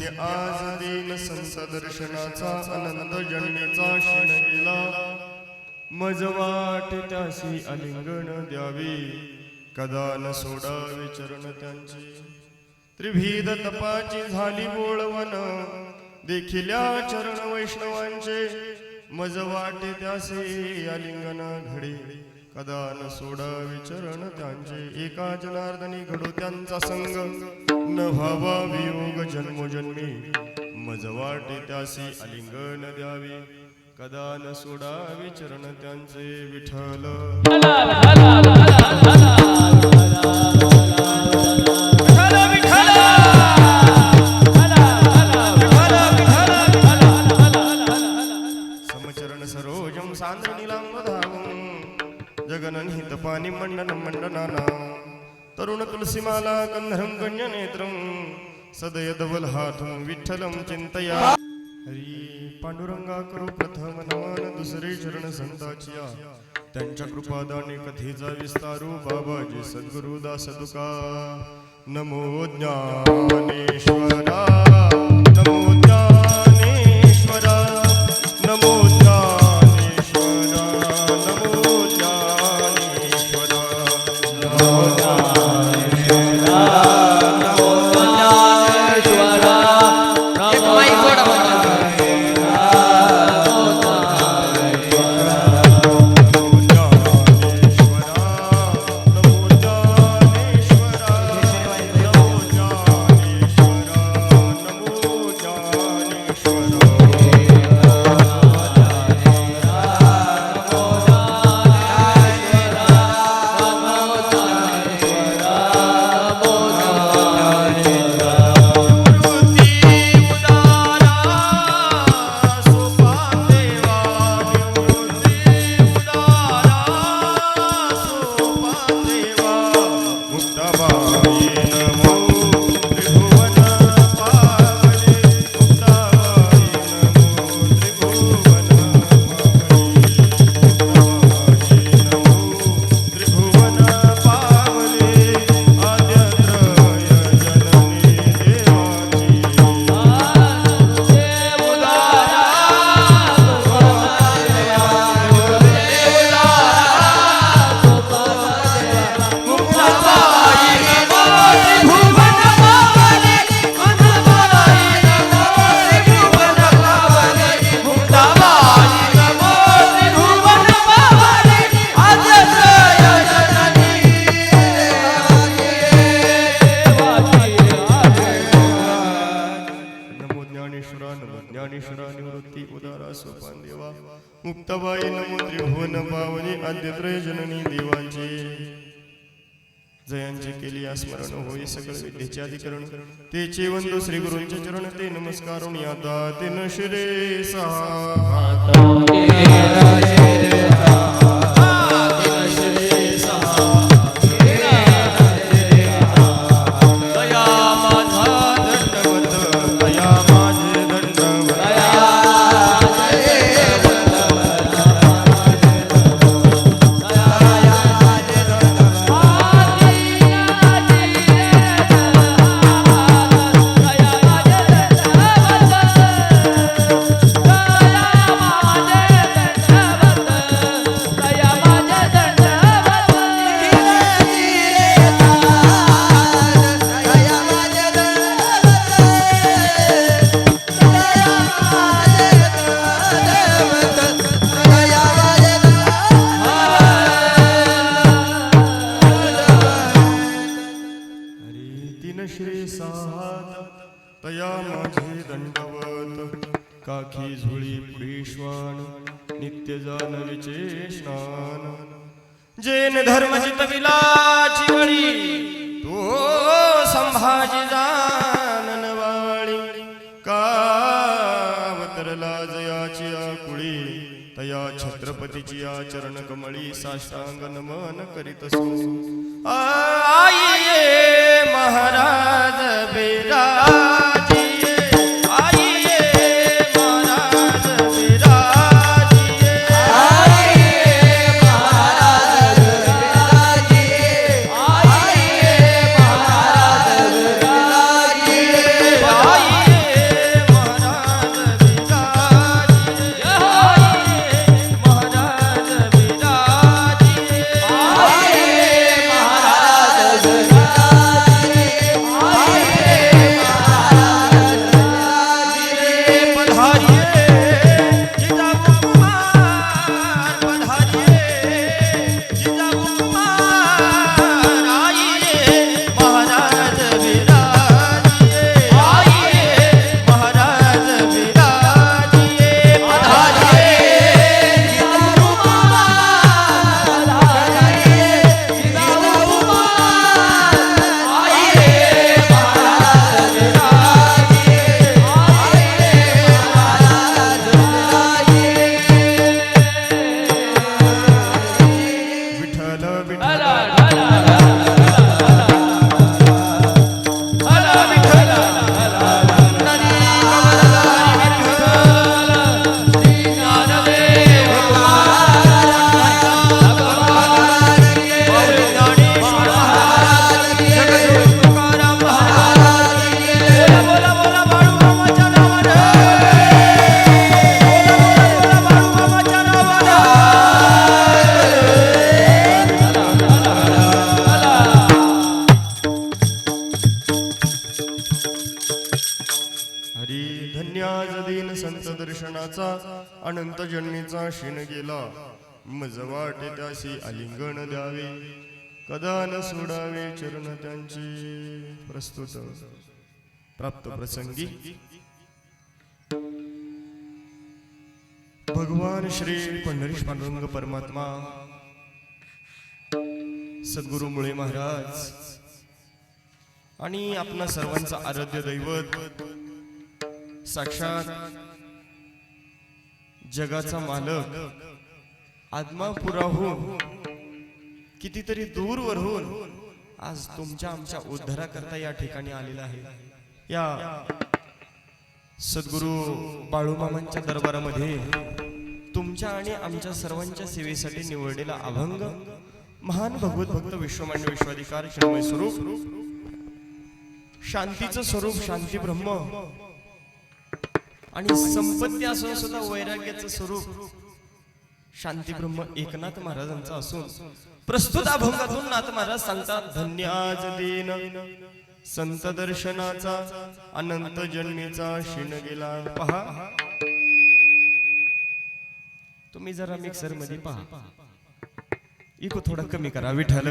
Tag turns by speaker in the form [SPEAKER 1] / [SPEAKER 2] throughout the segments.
[SPEAKER 1] धन्य आज दिन संत दर्शनाचा आनंद जन्मेचा क्षण गेला. मज वाट त्यासी आलिंगन द्यावे, कदा न सोडावे चरण त्यांचे. त्रिभीद तपाची झाली बोळवण, देखिल्या चरण वैष्णवांचे. मज वाटे त्यासी आलिंगन घडे, कदा न सोडावे चरण त्यांचे. एका जनार्दनी घडो त्यांचा संग, न व्हावा वियोग जन्मोजन्मी. मज वाटे त्यासी आलिंगन द्यावे, कदा न सोडावे चरण त्यांचे. विठ्ठल समचरण सरोजम सांद्र नीलांबधावं, जगननिहित पाणी मंडन मंडनाना. तरुण तुलसीमाला गंधर्म गण्य नेत्रं, सदय धवल हातून विठ्ठलं चिंतया. हरी पांडुरंगा करू प्रथम नमन, दुसरे चरण संताचिया. त्यांच्या कृपादाने कथेचा विस्तारू, बाबाजी सद्गुरु दास तुका. नमो ज्ञानेश्वरा, नमो ज्ञानेश्वरा, नमो ज्ञानेश्वरा, नमो ज्ञानेश्वरा, नमो ज्ञानेश्वरा, नमो ज्ञानेश्वरा. ज्ञानेश्वरा निवृत्ती उदारा सोपान देवा. मुक्ताबाई नमो त्रिभुवन पावनी, आद्यत्रय जननी देवांचे. जयांचे केली स्मरण होई सकळ विद्येचे अधिकरण. तेचे वंदो श्री गुरूंचे चरण, ते नमस्कारून यादा तिन शिरे सहा. तया माझे दंडवत, काखी झुळी पुढीश्वान, नित्य जानवीचे स्नान. जैन धर्म चितविलाची वळी, तो संभाजी जाननवाळी. कावतरला जयाची आकुळी, तया छत्रपतीची आचरण कमळी. साष्टांग नमन करीत सो आई महाराज बिराजी.
[SPEAKER 2] आई
[SPEAKER 1] धन्याज दीन संत दर्शनाचा अनंत जन्मीचा क्षीण गेला मज वाटे त्यासी आलिंगन द्यावे कदा न सोडावे चरण त्यांचे प्रस्तुत प्राप्त प्रसंगी भगवान श्री पंढरीश पांडुरंग परमात्मा सद्गुरु मुळे महाराज आणि आपणा सर्वांचा आराध्य दैवत साक्षात जगाचा मालक आत्मापुराहून कितीतरी दूरवरून आज तुमच्या आमच्या उद्धाराकरता या ठिकाणी आलेला आहे। या सद्गुरु बाळूमामांच्या दरबारामध्ये तुमच्या आणि आमच्या सर्वांच्या सेवेसाठी निवडलेला अभंग महान भगवत भक्त विश्वमान्य विश्वाधिकार चिन्मय स्वरूप शांतीचं स्वरूप शांती ब्रह्म आणि संपत्ती असून सुद्धा वैराग्याचं स्वरूप शांती ब्रह्म एकनाथ महाराजांचा असून प्रस्तुत अभंगातून नाथ महाराज सांगतात धन्य आज दीन संत दर्शनाचा अनंत जन्मीचा क्षीण गेला। पहा तुम्ही जरा मिक्सर मध्ये पहा इको थोडा कमी करा विठ्ठल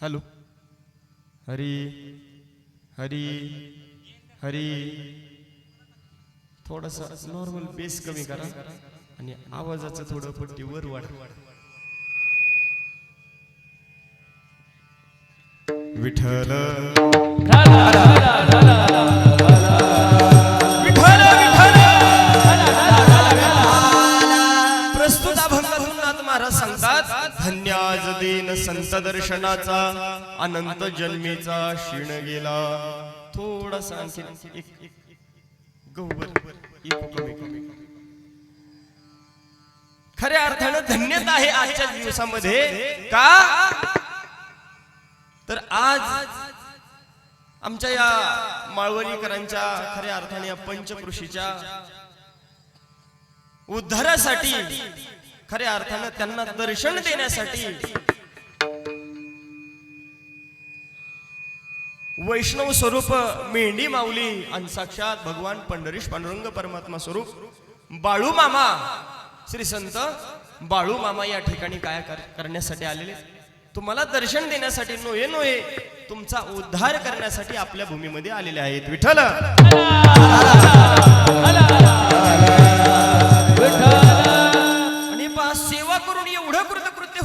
[SPEAKER 1] हॅलो हरी हरी हरी थोडासा नॉर्मल बेस कमी करा आणि आवाजाचं थोडं पट्टी वर वाढ। विठ्ठल प्रस्तुत अभंगातून नाथ महाराज सांगतात धन्य आज दीन संत दर्शनाचा अनंत जन्मीचा क्षीण गेला। थोडासा आणखी एक गौवर कमी खऱ्या अर्थानं धन्यता आहे आजच्या दिवसामध्ये का तर आज आमच्या या माळवणीकरांच्या खऱ्या अर्थाने या पंचकृषीच्या उद्धारासाठी खऱ्या अर्थानं त्यांना दर्शन देण्यासाठी वैष्णव स्वरूप मेंढी माऊली आणि साक्षात भगवान पंढरीश पांडुरंग परमात्मा स्वरूप बाळू मामा श्री संत बाळू मामा या ठिकाणी काय करण्यासाठी आलेले तुम्हाला दर्शन देण्यासाठी नोहे तुमचा उद्धार करण्यासाठी आपल्या भूमीमध्ये आलेले आहेत। विठ्ठल आणि पहा सेवा करून एवढं कृतकृत्य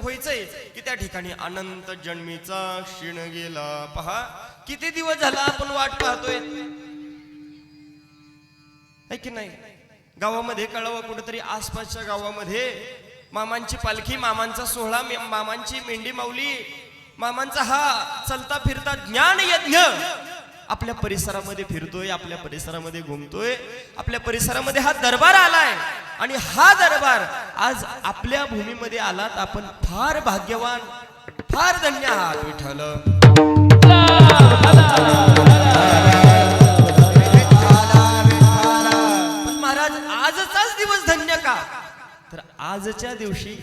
[SPEAKER 1] व्हायचंय की त्या ठिकाणी अनंत जन्मीचा क्षीण गेला। पहा किती दिवस झाला आपण वाट पाहतोय है की नाही। गावामध्ये कळवा कुठेतरी आसपासच्या गावामध्ये मामांची पालखी मामांचा सोहळा मामांची मेंढी माऊली मामांचा हा चलता फिरता ज्ञान यज्ञ आपल्या परिसरामध्ये फिरतोय आपल्या परिसरामध्ये घुमतोय आपल्या परिसरामध्ये हा दरबार आलाय आणि हा दरबार आज आपल्या भूमीमध्ये आलात आपण फार भाग्यवान फार धन्य आहात। विठ्ठल महाराज आजचाच दिवस धन्य का तर आजच्या दिवशी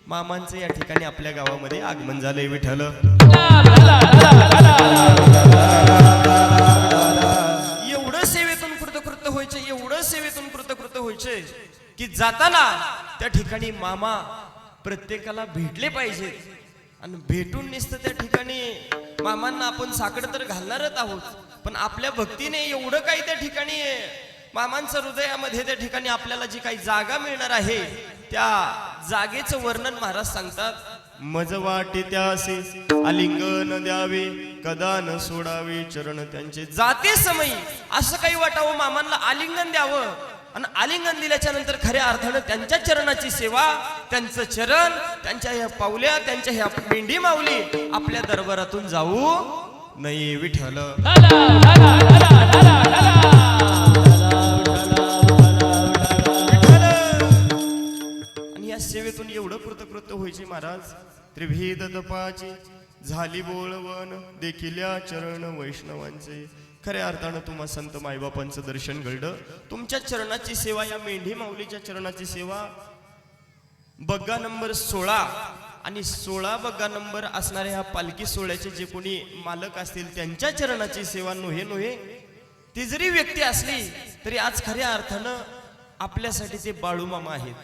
[SPEAKER 1] मामांचं या ठिकाणी आपल्या गावामध्ये आगमन झालंय। विठ्ठल एवढं सेवेतून कृतकृत्य व्हायचे एवढं सेवेतून कृतकृत्य व्हायचे की जाताना त्या ठिकाणी मामा प्रत्येकाला भेटले पाहिजेत आणि भेटून निसतं त्या ठिकाणी मामांना आपण साकडं तर घालणारच आहोत पण आपल्या भक्तीने एवढं काही त्या ठिकाणी मामांच्या हृदयामध्ये त्या ठिकाणी आपल्याला जी काही जागा मिळणार आहे त्या जागेचं वर्णन महाराज सांगतात मज वाटे त्यासे आलिंगन द्यावे कदा न सोडावे चरण त्यांचे जाते समयी असं काही वाटावं मामांना आलिंगन द्यावं आणि आलिंगन दिल्याच्या नंतर खऱ्या अर्थानं त्यांच्या चरणाची सेवा त्यांचं चरण त्यांच्या ह्या पावल्या त्यांच्या ह्या मेंढी माऊली आपल्या दरबारातून जाऊ नये। विठ्ठल दिसून एवढं कृतकृत्य व्हायचे महाराज. त्रिभेद तपाची झाली बोळवण देखिल्या चरण वैष्णवांचे. खऱ्या अर्थानं तुम्हा संत मायबापांचं दर्शन घडलं. तुमच्या चरणाची सेवा, या मेंढी माऊलीच्या चरणाची सेवा बग्गा नंबर 16 आणि 16 बग्गा नंबर असणाऱ्या ह्या पालखी सोहळ्याचे जे कोणी मालक असतील त्यांच्या चरणाची सेवा नव्हे. ती जरी व्यक्ती असली तरी आज खऱ्या अर्थानं आपल्यासाठी ते बाळूमामा आहेत.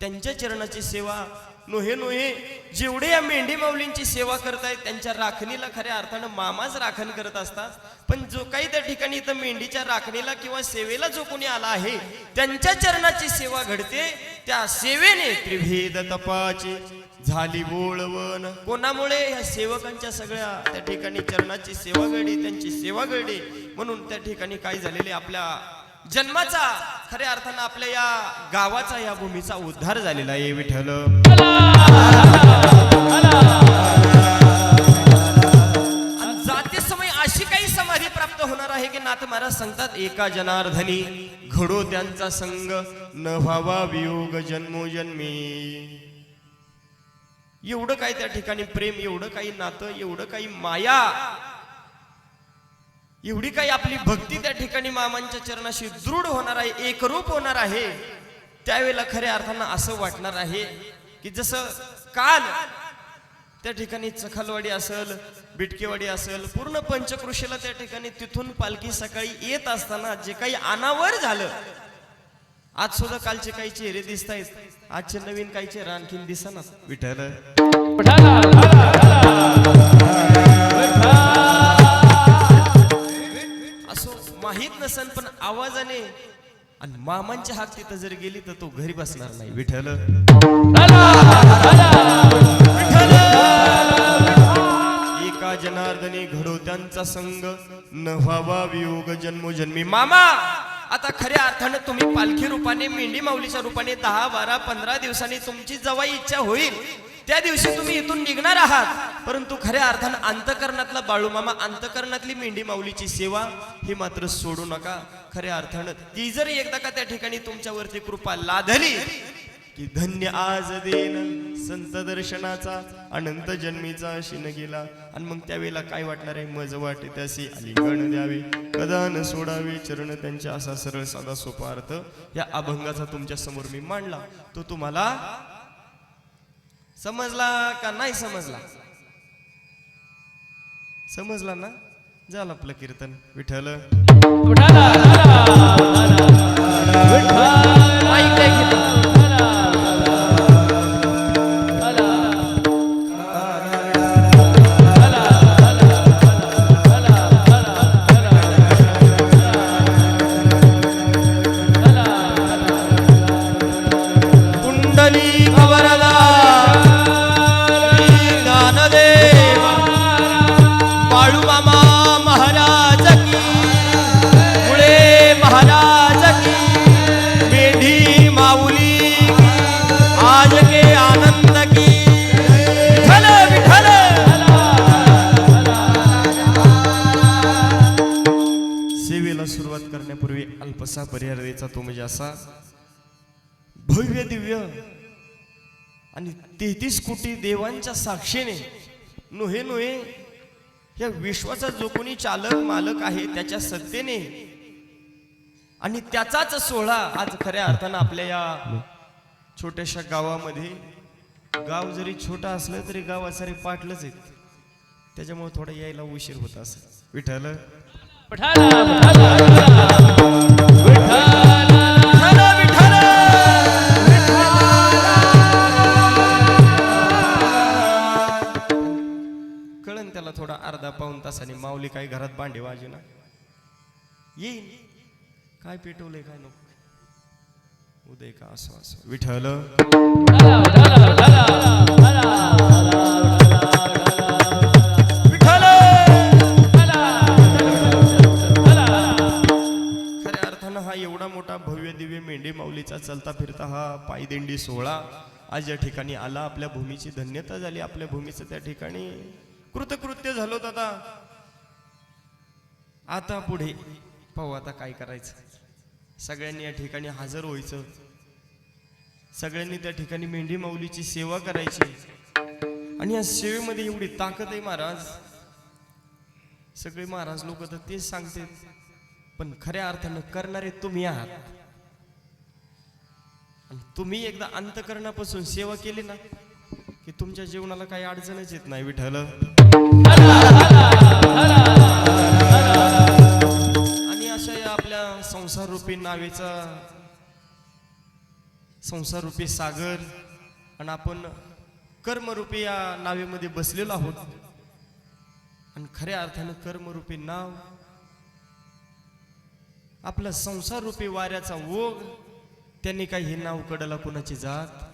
[SPEAKER 1] त्यांच्या चरणाची सेवा नव्हे. जेवढे या मेंढी माऊलींची सेवा करतायत त्यांच्या राखणीला खऱ्या अर्थानं मामाच राखण करत असतात. पण जो काही त्या ठिकाणी इथं मेंढीच्या राखणीला किंवा सेवेला जो कोणी आला आहे त्यांच्या चरणाची सेवा घडते. त्या सेवेने त्रिभेद तपाची झाली बोळवण. कोणामुळे? या सेवकांच्या सगळ्या त्या ठिकाणी चरणाची सेवा घडली, त्यांची सेवा घडली. म्हणून त्या ठिकाणी काय झालेले, आपल्या जन्माचा खऱ्या अर्थानं आपल्या या गावाचा, या भूमीचा उद्धार झालेला आहे. विठ्ठल जाते समय अशी काही समाधी प्राप्त होणार आहे की नाथ महाराज सांगतात, एका जनार्दनी घडो त्यांचा संग, न व्हावा वियोग जन्मोजन्मी. एवढं काही त्या ठिकाणी प्रेम, एवढं काही नातं, एवढं काही माया, एवढी काही आपली भक्ती त्या ठिकाणी मामांच्या चरणाशी दृढ होणार आहे, एकरूप होणार आहे. त्यावेळेला खऱ्या अर्थानं असं वाटणार आहे की जसं काल त्या ठिकाणी चखलवाडी असेल, बिटकेवाडी असेल, पूर्ण पंचक्रोशीला त्या ठिकाणी तिथून पालखी सकाळी येत असताना जे काही अनावर झालं, आज सुद्धा कालचे काही चेहरे दिसत आहेत, आजचे नवीन काही चेहरा आणखीन दिसना. विठ्ठल माहित नसन पण आवाजाने आणि मामांच्या हाक तिथं जर गेली तर तो घरी बसणार नाही. विठ्ठल एका जनार्दनी घडो त्यांचा संग, न व्हावा वियोग जन्मोजन्मी. मामा आता खऱ्या अर्थानं तुम्ही पालखी रूपाने, मेंढी माऊलीच्या रूपाने 10, 12, 15 दिवसांनी तुमची जेव्हा इच्छा होईल त्या दिवशी तुम्ही इथून निघणार आहात. परंतु खऱ्या अर्थानं अंतकरणातला बाळूमामा, अंतकरणातली मेंढी माऊलीची सेवा ही मात्र सोडू नका. खऱ्या अर्थानं ती जर एकदा का त्या ठिकाणी तुमच्यावरती कृपा लादली की धन्य आज देन संत दर्शनाचा अनंत जन्मीचा शिन गेला. आणि मग त्यावेळेला काय वाटणार आहे, मज वाटे त्यासी आलिंगन द्यावे, कदा न सोडावे चरण त्यांच्या. असा सरळ साधा सोपा अर्थ या अभंगाचा तुमच्या समोर मी मांडला. तो तुम्हाला समजला का नाही समजला? समजला ना? झालं आपलं कीर्तन. विठ्ठल पर्यायाचा तो म्हणजे असा भव्य दिव्य आणि 33 कोटी देवांच्या साक्षीने नोहे या विश्वाचा जो कोणी चालक मालक आहे त्याच्या सत्तेने आणि त्याचाच सोहळा आज खऱ्या अर्थानं आपल्या या छोट्याशा गावामध्ये, गाव जरी छोटा असलं तरी गावासारे पाटलंच आहेत, त्याच्यामुळे थोडा यायला उशीर होत असेल. विठ्ठल कळन त्याला थोडा अर्धा पाऊण तासाने. माऊली काही घरात भांडे वाजे ना येईल, काय पेटवलंय काय नको उदय का असो असो. विठ्ठल एवढा मोठा भव्य दिव्य मेंढी माऊलीचा चलता फिरता हा पायदिंडी सोहळा आज या ठिकाणी आला. आपल्या भूमीची धन्यता झाली, आपल्या भूमीचं त्या ठिकाणी कृतकृत्य झालो. आता पुढे पाहू आता काय करायचं. सगळ्यांनी या ठिकाणी हजर व्हायचं, सगळ्यांनी त्या ठिकाणी मेंढी माऊलीची सेवा करायची आणि या सेवेमध्ये एवढी ताकद आहे महाराज. सगळे महाराज लोक तर तेच सांगते, पण खऱ्या अर्थानं करणारे तुम्ही आहात. आणि तुम्ही एकदा अंतकरणापासून सेवा केली ना की तुमच्या जीवनाला काही अडचणच येत नाही. विठ्ठल आणि अशा या आपल्या संसार रूपी नावेचा, संसार रूपी सागर, आणि आपण कर्मरूपी या नावेमध्ये बसलेलो आहोत. आणि खऱ्या अर्थानं कर्मरूपी नाव आपला संसार रूपी वाऱ्याचा ओघ, त्यांनी काही हे नाव कडला कुणाची जात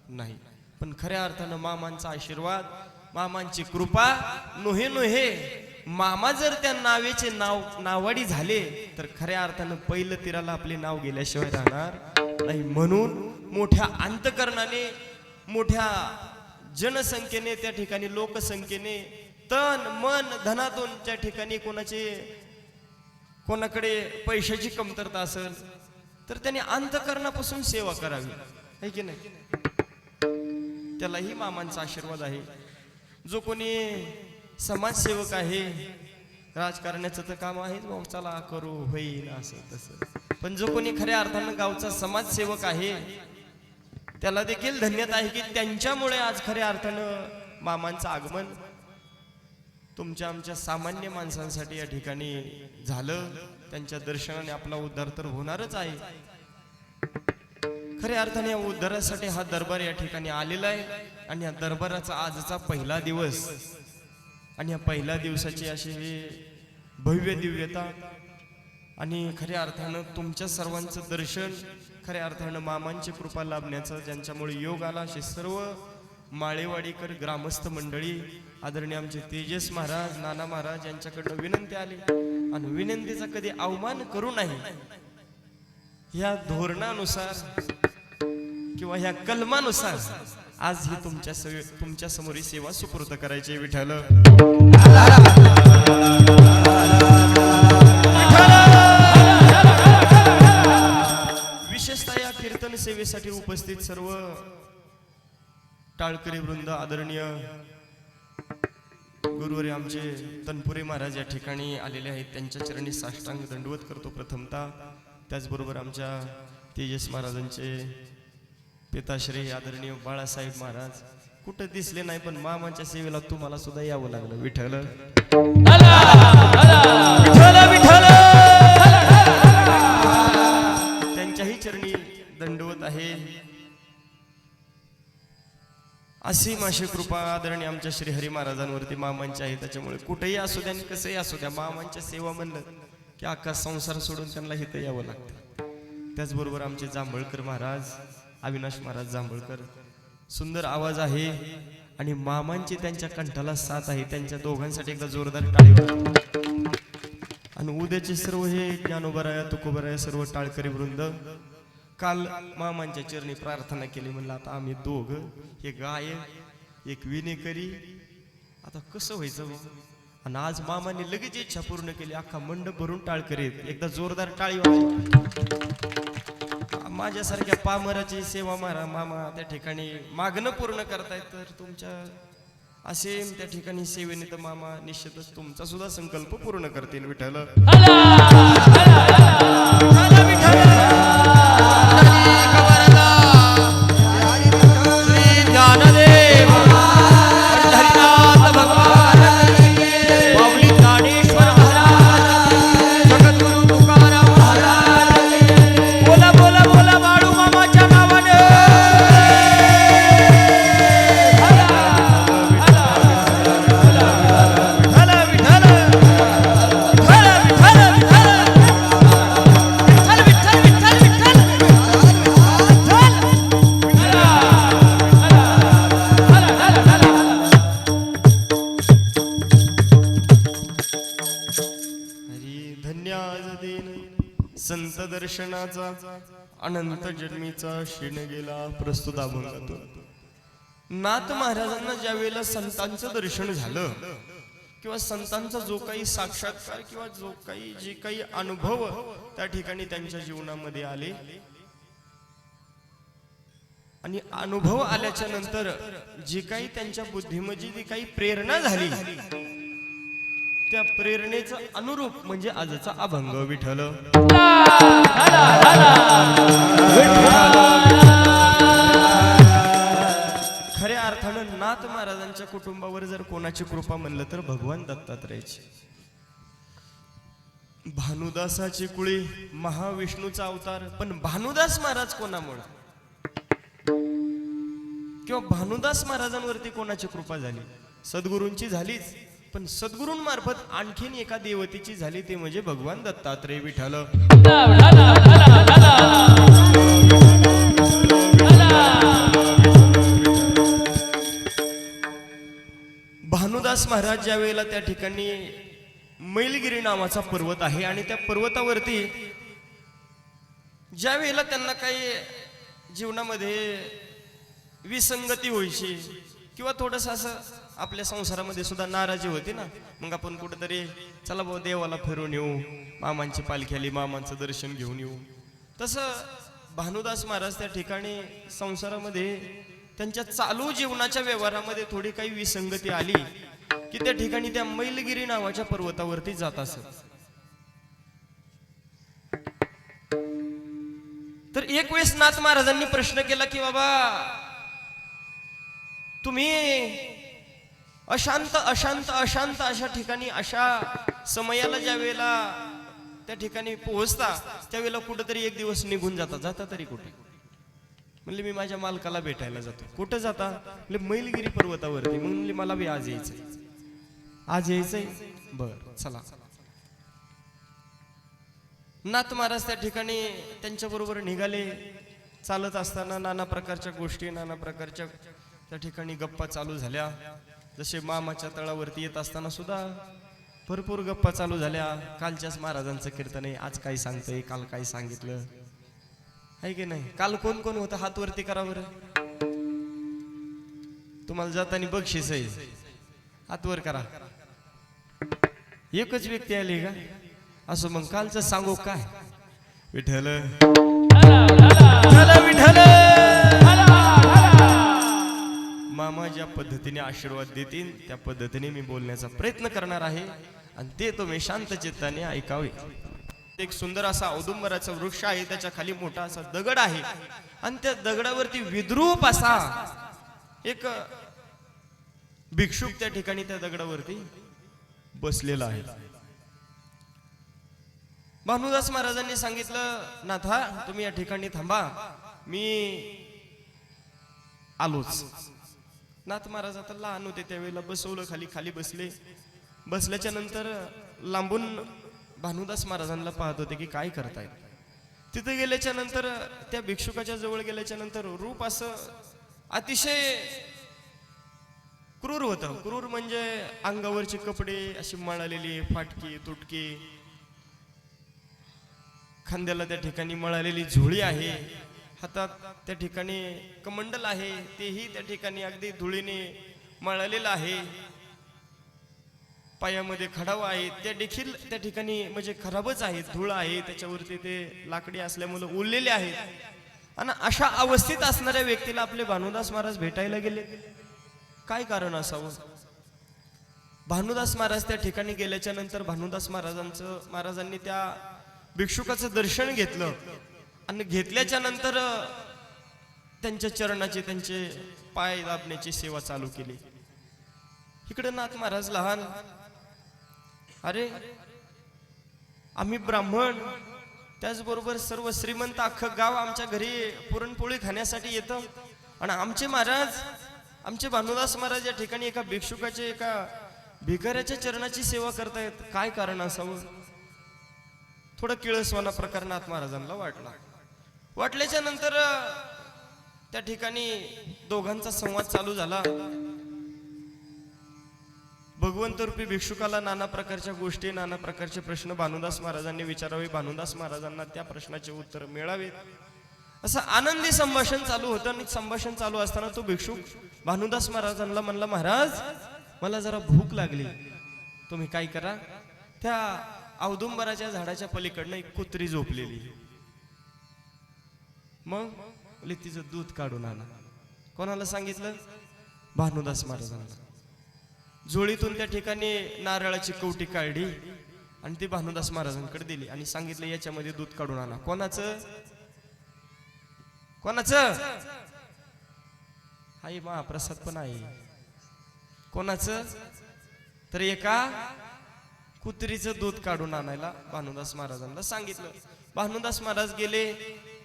[SPEAKER 1] नाही. पण खऱ्या अर्थानं मामांचा आशीर्वाद, मामांची कृपा, नोहे नोहे मामा जर त्या नावेचे नावाडी झाले तर खऱ्या अर्थानं पहिलं तीराला आपले नाव गेल्याशिवाय राहणार नाही. म्हणून मोठ्या अंतकरणाने, मोठ्या जनसंख्येने, त्या ठिकाणी लोकसंख्येने, तन मन धनातून त्या ठिकाणी कोणाकडे पैशाची कमतरता असेल तर त्यांनी अंतकरणापासून सेवा करावी, है की नाही? त्यालाही मामांचा आशीर्वाद आहे. जो कोणी समाजसेवक आहे, राजकारण्याचं तर काम आहे, चला करू होईल असं तसं, पण जो कोणी खऱ्या अर्थानं गावचा समाजसेवक आहे त्याला देखील धन्यता आहे की त्यांच्यामुळे आज खऱ्या अर्थानं मामांचं आगमन तुमच्या आमच्या सामान्य माणसांसाठी या ठिकाणी झालं. त्यांच्या दर्शनाने आपला उद्धार तर होणारच आहे. खऱ्या अर्थाने या उद्धारासाठी हा दरबार या ठिकाणी आलेला आहे आणि या दरबाराचा आजचा पहिला दिवस आणि या पहिल्या दिवसाची अशी भव्य दिव्यता आणि खऱ्या अर्थानं तुमच्या सर्वांचं दर्शन, खऱ्या अर्थानं मामांची कृपा लाभण्याचा ज्यांच्यामुळे योग आला, असे सर्व माळेवाडीकर ग्रामस्थ मंडळी, आदरणीय आमचे तेजस महाराज, नाना महाराज यांच्याकडनं विनंती आली आणि विनंतीचा कधी अवमान करू नाही. ह्या धोरणानुसार किंवा ह्या कलमानुसार आज ही तुमच्या समोर सेवा सुपूर्द करायची. विठ्ठल विशेषतः या कीर्तन सेवेसाठी उपस्थित सर्व टाळकरी वृंद, आदरणीय गुरुवारी आमचे तनपुरे महाराज या ठिकाणी आलेले आहेत, त्यांच्या चरणी साष्टांग दंडवत करतो प्रथमतः. त्याचबरोबर आमच्या तेजस महाराजांचे पिताश्री आदरणीय बाळासाहेब महाराज कुठं दिसले नाही, पण मामांच्या सेवेला तुम्हाला सुद्धा यावं लागलं. विठ्ठल त्यांच्याही चरणी दंडवत आहे. असीम अशी कृपा आदरणीय आमच्या श्रीहरी महाराजांवरती मामांची आहे. त्याच्यामुळे कुठेही असू द्या आणि कसंही असू द्या, मामांच्या सेवा म्हणलं की अख्खा संसार सोडून त्यांना इथं यावं लागतं. त्याचबरोबर आमचे जांभळकर महाराज, अविनाश महाराज जांभळकर, सुंदर आवाज आहे आणि मामांची त्यांच्या कंठाला साथ आहे. त्यांच्या दोघांसाठी एकदा जोरदार टाळी वाजवा. आणि उद्याचे सर्व हे ज्ञानोबराया, तुकोबराया, सर्व टाळकरी वृंद काल मामांच्या चरणी प्रार्थना केली. म्हणलं आता आम्ही दोघ, हे गायक, एक विनेकरी, आता कसं व्हायचं. आणि आज मामाने लगेच इच्छा पूर्ण केली, अख्खा मंडप भरून टाळकरी. एकदा जोरदार टाळी वाजवा. माझ्यासारख्या पामराची सेवा मारा मामा त्या ठिकाणी मागणं पूर्ण करतायत, तर तुमच्या असेम त्या ठिकाणी सेवेने तर मामा निश्चितच तुमचा सुद्धा संकल्प पूर्ण करतील. विठ्ठल संत दर्शनाचा अनंत जन्मीचा क्षीण गेला. प्रस्तुत अभंगातून नाथ महाराजांना ज्या वेळेला संतांचं दर्शन झालं किंवा संतांचा जो काही साक्षात्कार किंवा जो काही जे काही अनुभव त्या ठिकाणी त्यांच्या जीवनामध्ये आले, आणि अनुभव आल्याच्या नंतर जी काही त्यांच्या बुद्धीमध्ये जी काही प्रेरणा झाली त्या प्रेरणेचं अनुरूप म्हणजे आजचा अभंग विठ्ठल. खऱ्या अर्थानं नाथ महाराजांच्या कुटुंबावर जर कोणाची कृपा म्हणलं तर भगवान दत्तात्रयाची. भानुदासाची कुळी महाविष्णूचा अवतार. पण भानुदास महाराज कोणामुळे किंवा भानुदास महाराजांवरती कोणाची कृपा झाली? सद्गुरूंची झालीच, पण सद्गुरूंमार्फत आणखीन एका देवतेची झाली, ते म्हणजे भगवान दत्तात्रय विठ्ठल. भानुदास महाराज ज्या वेळेला त्या ठिकाणी मैलगिरी नावाचा पर्वत आहे आणि त्या पर्वतावरती ज्या वेळेला त्यांना काही जीवनामध्ये विसंगती व्हायची किंवा थोडंसं असं आपल्या संसारामध्ये सुद्धा नाराजी होती ना, मग आपण कुठेतरी चला भाऊ देवाला फिरून येऊ, मामांची पालखी आली, मामांचं दर्शन घेऊन येऊ. तसं भानुदास महाराज त्या ठिकाणी संसारामध्ये त्यांच्या चालू जीवनाच्या व्यवहारामध्ये थोडी काही विसंगती आली की त्या ठिकाणी त्या मैलगिरी नावाच्या पर्वतावरती जात असत. तर एक वेळेस नाथ महाराजांनी प्रश्न केला की बाबा तुम्ही अशांत अशांत अशांत अशा ठिकाणी अशा समयाला ज्या वेळेला त्या ठिकाणी पोहोचता त्यावेळेला कुठेतरी एक दिवस निघून जाता तरी कुठे? म्हणले मी माझ्या मालकाला भेटायला जातो. कुठं जाता? म्हणजे मैलगिरी पर्वतावरती. म्हणले मला बी आज यायचंय. आज यायचंय? बर चला. नाथ महाराज त्या ठिकाणी त्यांच्या बरोबर निघाले. चालत असताना नाना प्रकारच्या गोष्टी, नाना प्रकारच्या त्या ठिकाणी गप्पा चालू झाल्या. जसे मामाच्या तळावरती येत असताना सुद्धा भरपूर गप्पा चालू झाल्या. कालच्याच महाराजांचं कीर्तन आहे, आज काय सांगतंय, काल काय सांगितलं आहे की नाही? काल कोण कोण होतं? हात वरती करा बरं. तुम्हाला जाताना बक्षीस आहे, हात वर करा. एकच व्यक्ती आली का? असं मग कालचं सांगू काय? विठ्ठल विठ्ठल. मामा ज्या पद्धतीने आशीर्वाद देतील त्या पद्धतीने मी बोलण्याचा प्रयत्न करणार आहे आणि ते तुम्ही शांत चित्ताने ऐकावे. एक सुंदर असा औदुंबराचा वृक्ष आहे, त्याच्या खाली मोठा असा दगड आहे आणि त्या दगडावरती विद्रूप असा एक भिक्षुक त्या ठिकाणी त्या दगडावरती बसलेला आहे. भानुदास महाराजांनी सांगितलं नाथा तुम्ही या ठिकाणी थांबा, मी आलोच. नाथ महाराज आता लहान होते त्यावेळेला बसवलं, खाली खाली बसले. बसल्याच्या नंतर लांबून भानुदास महाराजांना पाहत होते की काय करतायत. तिथे गेल्याच्या नंतर त्या भिक्षुकाच्या जवळ गेल्याच्या नंतर रूप असं अतिशय क्रूर होतं. क्रूर म्हणजे अंगावरचे कपडे अशी मळालेली, फाटकी तुटकी, खांद्याला त्या ठिकाणी मळालेली झोळी आहे, हातात त्या ठिकाणी कमंडल आहे, तेही त्या ठिकाणी अगदी धुळीने मळालेलं आहे. पायामध्ये खडावा आहे, त्या देखील त्या ठिकाणी म्हणजे खराबच आहेत, धूळ आहे त्याच्यावरती, ते लाकडी असल्यामुळे उरलेले आहेत. आणि अशा अवस्थेत असणाऱ्या व्यक्तीला आपले भानुदास महाराज भेटायला गेले. काय कारण असावं? भानुदास महाराज त्या ठिकाणी गेल्याच्या नंतर भानुदास महाराजांनी त्या भिक्षुकाचं दर्शन घेतलं आणि घेतल्याच्या नंतर त्यांच्या चरणाची, त्यांचे पाय दाबण्याची सेवा चालू केली. इकडे नाथ महाराज लहान, अरे आम्ही ब्राह्मण, त्याचबरोबर सर्व श्रीमंत अख्खं गाव आमच्या घरी पुरणपोळी खाण्यासाठी येतं आणि आमचे महाराज, आमचे भानुदास महाराज या ठिकाणी एका भिक्षुकाचे, एका भिकाऱ्याच्या चरणाची सेवा करतायत. काय कारण असावं? थोडं किळसवाना प्रकार नाथ महाराजांना वाटल्याच्या नंतर त्या ठिकाणी दोघांचा संवाद चालू झाला. भगवंत रूपी भिक्षुकाला नाना प्रकारच्या गोष्टी, नाना प्रकारचे प्रश्न भानुदास महाराजांनी विचारावे, भानुदास महाराजांना त्या प्रश्नाचे उत्तर मिळावे, असं आनंदी संभाषण चालू होतं. आणि संभाषण चालू असताना तो भिक्षुक भानुदास महाराजांना म्हणला, महाराज मला जरा भूक लागली, तुम्ही काय करा, त्या औदुंबराच्या झाडाच्या पलीकडनं एक कुत्री झोपलेली, मग तिचं दूध काढून आणा. कोणाला सांगितलं? भानुदास महाराजांना. झोळीतून त्या ठिकाणी नारळाची कवटी काढली आणि ती भानुदास महाराजांकडे दिली आणि सांगितलं याच्यामध्ये दूध काढून आणा. कोणाचं? कोणाचं? हाय महाप्रसाद पण आहे. कोणाचं? तर एका कुत्रीचं दूध काढून आणायला भानुदास महाराजांना सांगितलं. भानुदास महाराज गेले,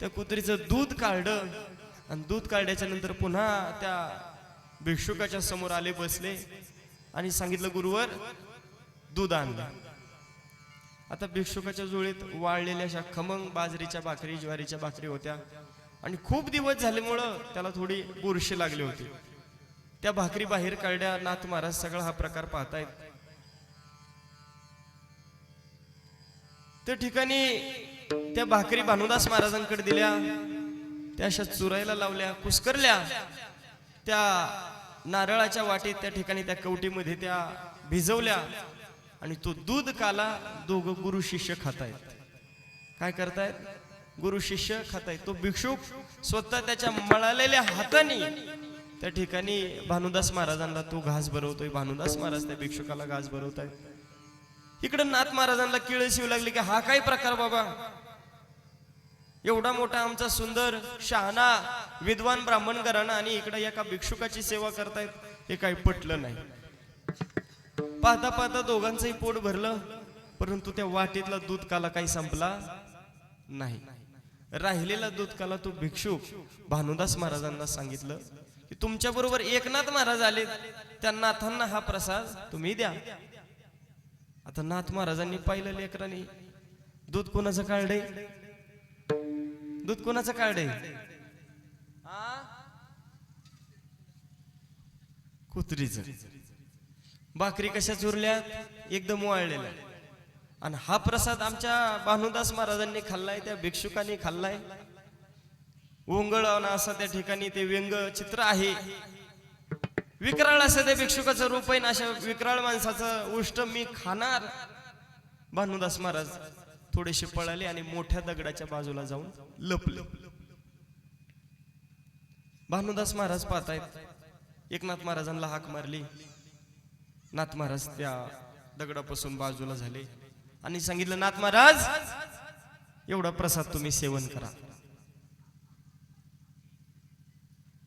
[SPEAKER 1] त्या कुत्रीचं दूध काढलं आणि दूध काढल्याच्या नंतर पुन्हा त्या भिक्षुकाच्या समोर आले, बसले आणि सांगितलं गुरुवर दूध आणलं. आता भिक्षुकाच्या जोळीत वाळलेल्या अशा खमंग बाजरीच्या भाकरी, ज्वारीच्या भाकरी होत्या आणि खूप दिवस झाल्यामुळं त्याला थोडी बुरशी लागली होती. त्या भाकरी बाहेर काढल्या. नाथ महाराज सगळा हा प्रकार पाहतायत. त्या ठिकाणी त्या भाकरी भानुदास महाराजांकडे दिल्या, त्या अशा चुरायला लावल्या, कुस्करल्या. त्या नारळाच्या वाटीत त्या ठिकाणी त्या कवटीमध्ये त्या भिजवल्या आणि तो दूध काला दोघं गुरु शिष्य खातायत. काय करतायत? गुरु शिष्य खातायत. तो भिक्षुक स्वतः त्याच्या मळालेल्या हाताने त्या ठिकाणी भानुदास महाराजांना तो घास भरवतोय. भानुदास महाराज त्या भिक्षुकाला घास भरवतायत. इकडं नाथ महाराजांना किळस येऊ लागली की हा काय प्रकार बाबा, एवढा मोठा आमचा सुंदर शहाणा विद्वान ब्राह्मण घराणा आणि इकडे एका भिक्षुकाची सेवा करतायत, हे काही पटलं नाही. पाहता पाहता दोघांचंही पोट भरलं, परंतु त्या वाटीतला दूध काला काही संपला नाही. राहिलेला दूध काला तो भिक्षुक भानुदास महाराजांना सांगितलं की तुमच्या बरोबर एकनाथ महाराज आले, त्या नाथांना हा प्रसाद तुम्ही द्या. आता नाथ महाराजांनी पाहिलं लेकरांनी, दूध कोणाचं काढलंय? दूध कोणाचं काढलंय? कुत्रीचं. भाकरी कशा चुरल्यात? एकदम वाळलेल्या. आणि हा प्रसाद आमच्या भानुदास महाराजांनी खाल्लाय, त्या भिक्षुकांनी खाल्लाय. ओंगळवणा असं त्या ठिकाणी ते व्यंग चित्र आहे. विक्राळ असं त्या भिक्षुकाचं रूप आहे. अशा विक्राळ माणसाचं उष्ट मी खाणार. भानुदास महाराज थोडेसे पळाले आणि मोठ्या दगडाच्या बाजूला जाऊन लपले. भानुदास महाराज पाहतायत. एकनाथ महाराजांना हाक मारली. नाथ महाराज त्या दगडापासून बाजूला झाले आणि सांगितलं, नाथ महाराज एवढा प्रसाद तुम्ही सेवन करा.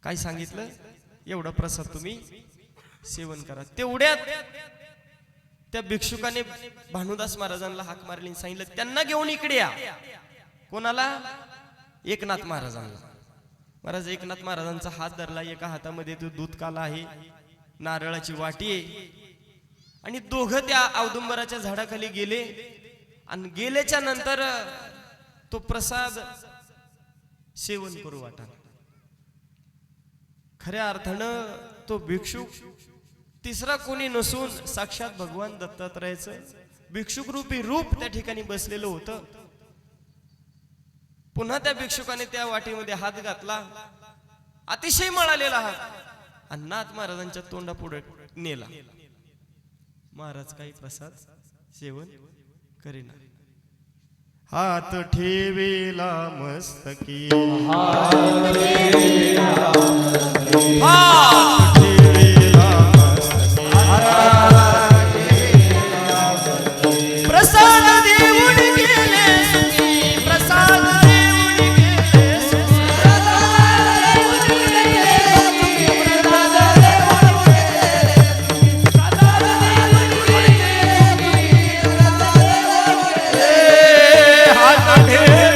[SPEAKER 1] काय सांगितलं? एवढा प्रसाद तुम्ही सेवन करा. तेवढ्यात त्या भिक्षुकाने भानुदास महाराजांना हाक मारली आणि सांगितलं, त्यांना घेऊन इकडे या. कोणाला? एकनाथ महाराजांना. महाराज एकनाथ महाराजांचा हात धरला. एका हातामध्ये तो दूध काला आहे, नारळाची वाटी आहे आणि दोघं त्या औदुंबराच्या झाडाखाली गेले आणि गेल्याच्या नंतर तो प्रसाद सेवन करू वाटा. खऱ्या अर्थानं तो भिक्षुक तिसरा कोणी नसून साक्षात भगवान दत्तात्रयाचं भिक्षुक रूपी रूप त्या ठिकाणी बसलेलं होतं. पुन्हा त्या भिक्षुकाने त्या वाटीमध्ये हात घातला, अतिशय मळालेला हात, आणि नाथ महाराजांच्या तोंडापुढे नेला. महाराज काही प्रसाद सेवन करीना. हात ठेवेला मस्तकी, हात ठेवेला मस्तकी, प्रसाद देऊन गेले सुखी, प्रसाद देऊन गेले सुखी, हात ठेवेला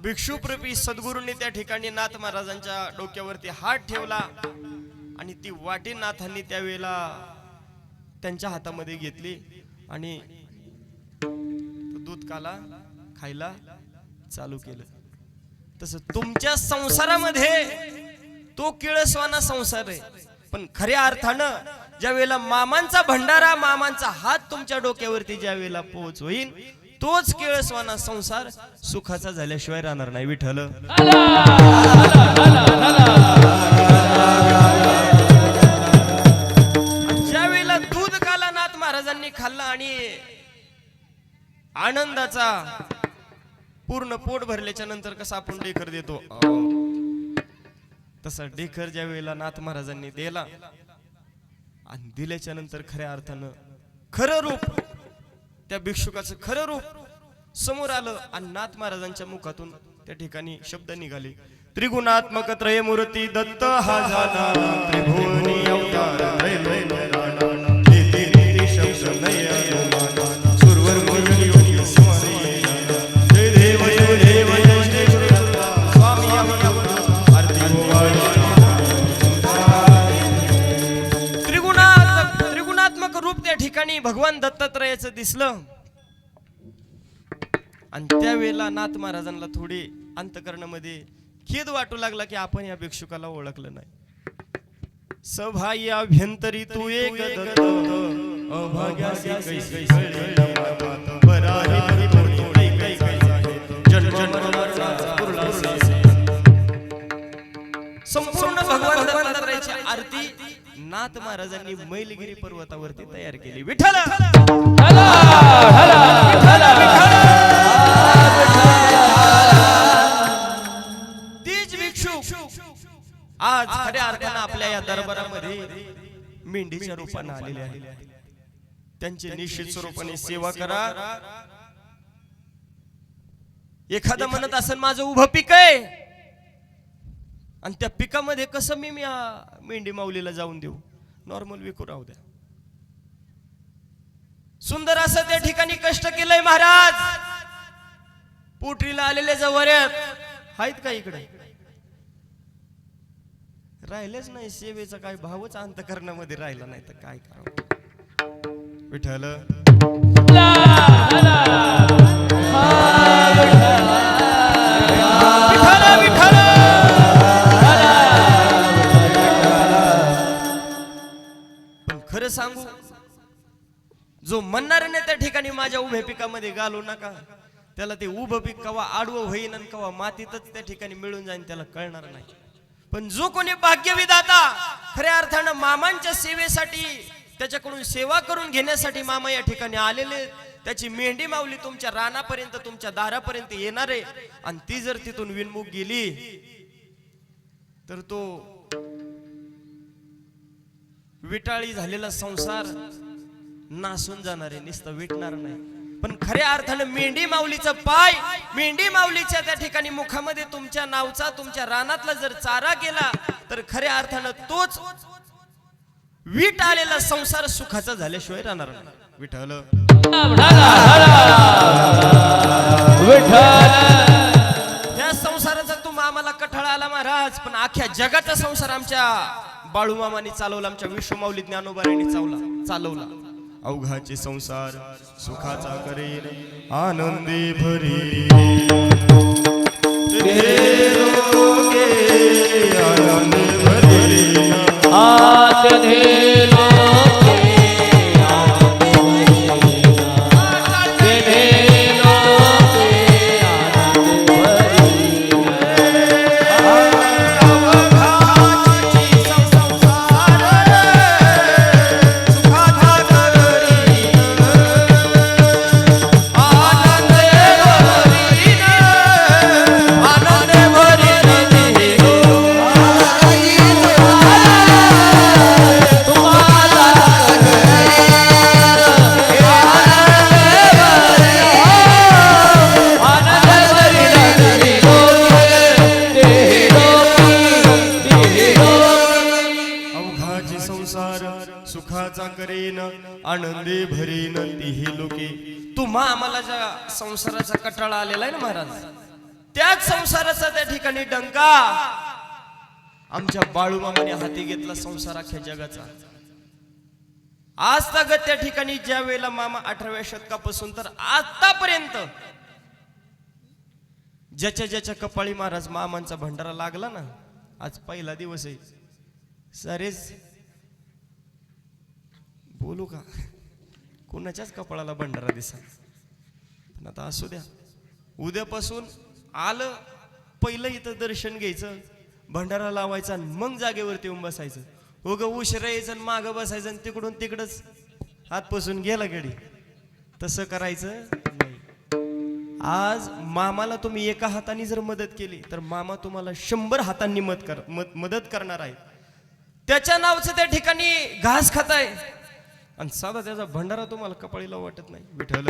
[SPEAKER 1] भिक्षुप्रपी सद्गुरूंनी त्या ठिकाणी नाथ महाराजांच्या डोक्यावरती हात ठेवला आणि ती वाटी नाथांनी त्यावेळेला त्यांच्या हातामध्ये घेतली आणि दूध काला खायला चालू केलं. तसं तुमच्या संसारामध्ये तो किळसवाना संसार आहे, पण खऱ्या अर्थानं ज्या वेळेला मामांचा भंडारा, मामांचा हात तुमच्या डोक्यावरती ज्या वेळेला पोहोच होईल, तोच केळसवाना संसार सुखाचा झाल्याशिवाय राहणार नाही. विठ्ठल ज्या वेळेला दूध काला नाथ महाराजांनी खाल्ला आणि आनंदाचा पूर्ण पोट भरल्याच्या नंतर कसा आपण डेकर देतो, तसा डेकर ज्या वेळेला नाथ महाराजांनी दिला आणि दिल्याच्या नंतर खऱ्या अर्थानं खरं रूप त्या भिक्षुकाचं खरं रूप समोर आलं आणि नाथ महाराजांच्या मुखातून त्या ठिकाणी शब्द निघाले. त्रिगुणात्मक त्रयमूर्ती दत्त हा झाला, त्रिभुवनी अवतार त्रैलोक्य राणा, नीती नीती शब्द नय अनुमाना, सुरवर मोहिनी योगी स्वामी जय देव जय देव जय श्री गुरुदत्ता स्वामी आरती गोवाळी. त्रिगुणात्मक रूप त्या ठिकाणी भगवान दत्तात्रयाचं दिसलं आणि त्यावेळेला नाथ महाराजांना थोडी अंतकरणामध्ये खेद वाटू लागला की आपण या भिक्षुकाला ओळखलं नाही. सभायाभ्यंतरी तू एक दत्त अभाग्यासी कैसी कळेना बरारी परिपूर्णी कै कै कै जन जन्माचा पुरला संपूर्ण भगवान दत्तात्रयाची आरती नाथ महाराजांनी मैलगिरी पर्वतावरती तयार केली. विठ्ठल तीच भिक्षुक आज खऱ्या अर्थानं आपल्या या दरबारामध्ये मेंढीच्या रूपाने आलेले आहेत. त्यांची निश्चित स्वरूपाने सेवा करा. एखादा म्हणत असेल माझं उभं पीक आहे आणि त्या पिकामध्ये कसं मी मेंढी माऊलीला जाऊन देऊ, नॉर्मल विकू राहू द्या. सुंदर असं त्या ठिकाणी कष्ट केलंय महाराज. पोटरीला आलेले जवळ्यात आहेत का इकडे? राहिलेच नाही. सेवेचा काय भावच अंतकरणामध्ये राहिला नाही तर काय करावं. विठ्ठल खरं सांगू, जो म्हणणाऱ्याने त्या ठिकाणी माझ्या उभ्या पिकामध्ये घालू नका, त्याला ते उभं पीक कवा आडवं होईन आणि कवा मातीतच त्या ठिकाणी मिळून जाईन त्याला कळणार नाही. पण जो कोणी भाग्यविधाता खऱ्या अर्थानं मामांच्या सेवेसाठी त्याच्याकडून सेवा करून घेण्यासाठी मामा या ठिकाणी आलेले, त्याची मेंढी माऊली तुमच्या रानापर्यंत तुमच्या दारापर्यंत येणार आहे आणि ती जर तिथून विनमुख गेली तर तो विटाळी झालेला संसार नासून जाणार आहे, नुसतं विटणार नाही. पण खऱ्या अर्थानं मेंढी माऊलीचं पाय, मेंढी माऊलीच्या त्या ठिकाणी मुखामध्ये तुमच्या नावचा तुमच्या रानातला जर चारा गेला तर खऱ्या अर्थानं तोच वीट आलेला संसार सुखाचा झाल्याशिवाय राहणार नाही. विठ्ठल या संसाराचा तुम्हा आम्हाला कठाळा आला महाराज, पण अख्ख्या जगाचा संसार आमच्या बाळूमामांनी चालवला, आमच्या विश्वमाऊली ज्ञानोबांनी चालवला. अवघाचे संसार सुखाचा करेन आनंदी भरी, आनंदी भरी हात धेलो आनंदी भरीन तीही लोके. तुम्हा आम्हाला ज्या संसाराचा कटाळा आलेला आहे ना महाराज, त्याच संसाराचा त्या ठिकाणी डंका आमच्या बाळूमामाने हाती घेतला, संसार अख्ख्या जगाचा. आज तागत त्या ठिकाणी ज्या वेळेला मामा 18व्या शतकापासून तर आतापर्यंत ज्याच्या ज्याच्या कपाळी महाराज मामांचा भंडारा लागला ना, आज पहिला दिवस आहे. सरेच बोलू का, कोणाच्याच कपाळाला भंडारा दिसा. पण आता असू द्या, उद्यापासून आलं पहिलं इथं दर्शन घ्यायचं, भंडारा लावायचा आणि मग जागेवरती येऊन बसायचं. हो ग उशिरा यायचं आणि मागं बसायचं आणि तिकडून तिकडच हातपासून गेला गडी. तसं करायचं नाही. आज मामाला तुम्ही एका हाताने जर मदत केली तर मामा तुम्हाला 100 हातांनी मदत करणार आहे. त्याच्या नावचं त्या ठिकाणी घास खाताय आणि साधा त्याचा भंडारा तुम्हाला कपाळीला वाटत नाही. विठ्ठल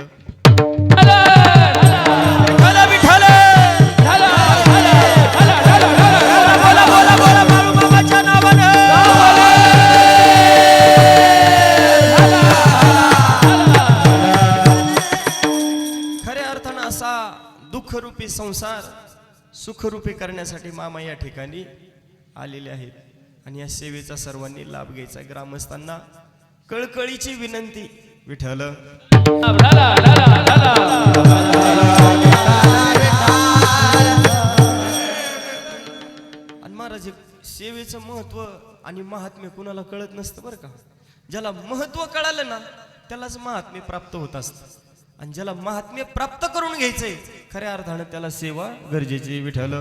[SPEAKER 1] खऱ्या अर्थानं असा दुःखरूपी संसार सुखरूपी करण्यासाठी मामा या ठिकाणी आलेले आहेत आणि या सेवेचा सर्वांनी लाभ घ्यायचा. ग्रामस्थांना कळकळीची विनंती. विठ्ठल आणि महाराज सेवेचं महत्व आणि महात्म्य कुणाला कळत नसतं बरं का. ज्याला महत्व कळालं ना त्यालाच महात्म्य प्राप्त होत असतं आणि ज्याला महात्म्य प्राप्त करून घ्यायचंय खऱ्या अर्थानं त्याला सेवा गरजेची. विठ्ठल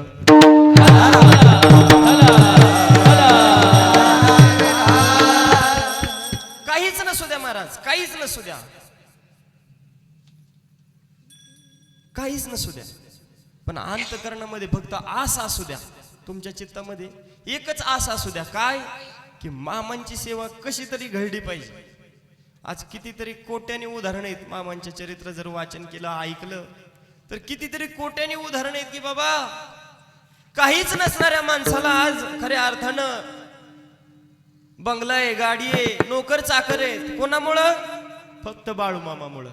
[SPEAKER 1] काहीच नसू द्या महाराज, काहीच नसू द्या, काहीच नसू द्या, पण अंतःकरणामध्ये फक्त आस असू द्या. तुमच्या चित्तामध्ये एकच आस असू द्या. काय की मामांची सेवा कशी तरी घडली पाहिजे. आज कितीतरी कोट्याने उदाहरण आहेत. मामांचे चरित्र जर वाचन केलं ऐकलं तर कितीतरी कोट्याने उदाहरण आहेत की बाबा काहीच नसणाऱ्या माणसाला आज खऱ्या अर्थानं बंगला आहे, गाडी आहे, नोकर चाकर आहेत. कोणामुळं? फक्त बाळू मामामुळं.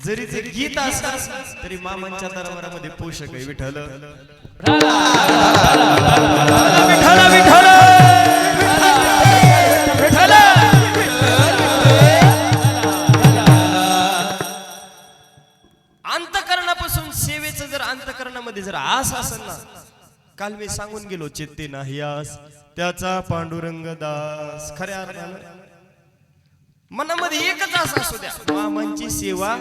[SPEAKER 1] जरी ते गीत असलं तरी मामांच्या दरबारामध्ये पोषक आहे. विठ्ठल अंतःकरणापासून सेवेचं जर अंतःकरणामध्ये जर आस असेल ना, काल मी सांगून गेलो, चित्ते नाही आस त्याचा पांडुरंग दास. खऱ्या अर्थानं मनामध्ये एकच आस असू द्या, मामांची सेवा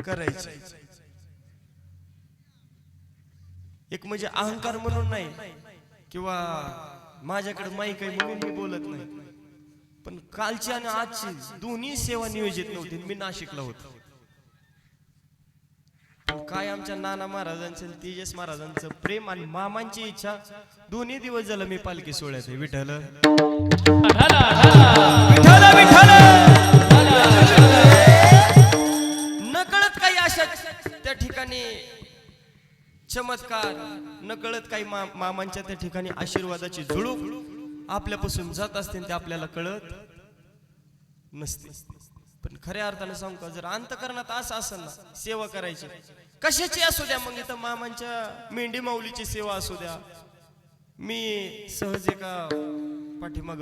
[SPEAKER 1] करायची. एक म्हणजे अहंकार म्हणून नाही किंवा माझ्याकडे माईक आहे म्हणून मी बोलत नाही. पण कालची आणि आजची दोन्ही सेवा नियोजित नव्हती. मी नाशिकला होतो. पण काय आमच्या नाना महाराजांचं तेजस महाराजांचं प्रेम आणि मामांची इच्छा, दोन्ही दिवस झालं मी पालखी सोहळ्यात आहे. विठ्ठल नकळत काही अशा त्या ठिकाणी चमत्कार, नकळत काही मामांच्या त्या ठिकाणी आशीर्वादाची झुळूक आपल्यापासून जात असते, ते आपल्याला कळत नसते. पण खऱ्या अर्थाने सांगू का, जर अंतकरणात असं असेल ना, सेवा करायची कशाची असू द्या, मग इथं मामांच्या मेंढी माऊलीची सेवा असू द्या. मी सहज एका पाठीमाग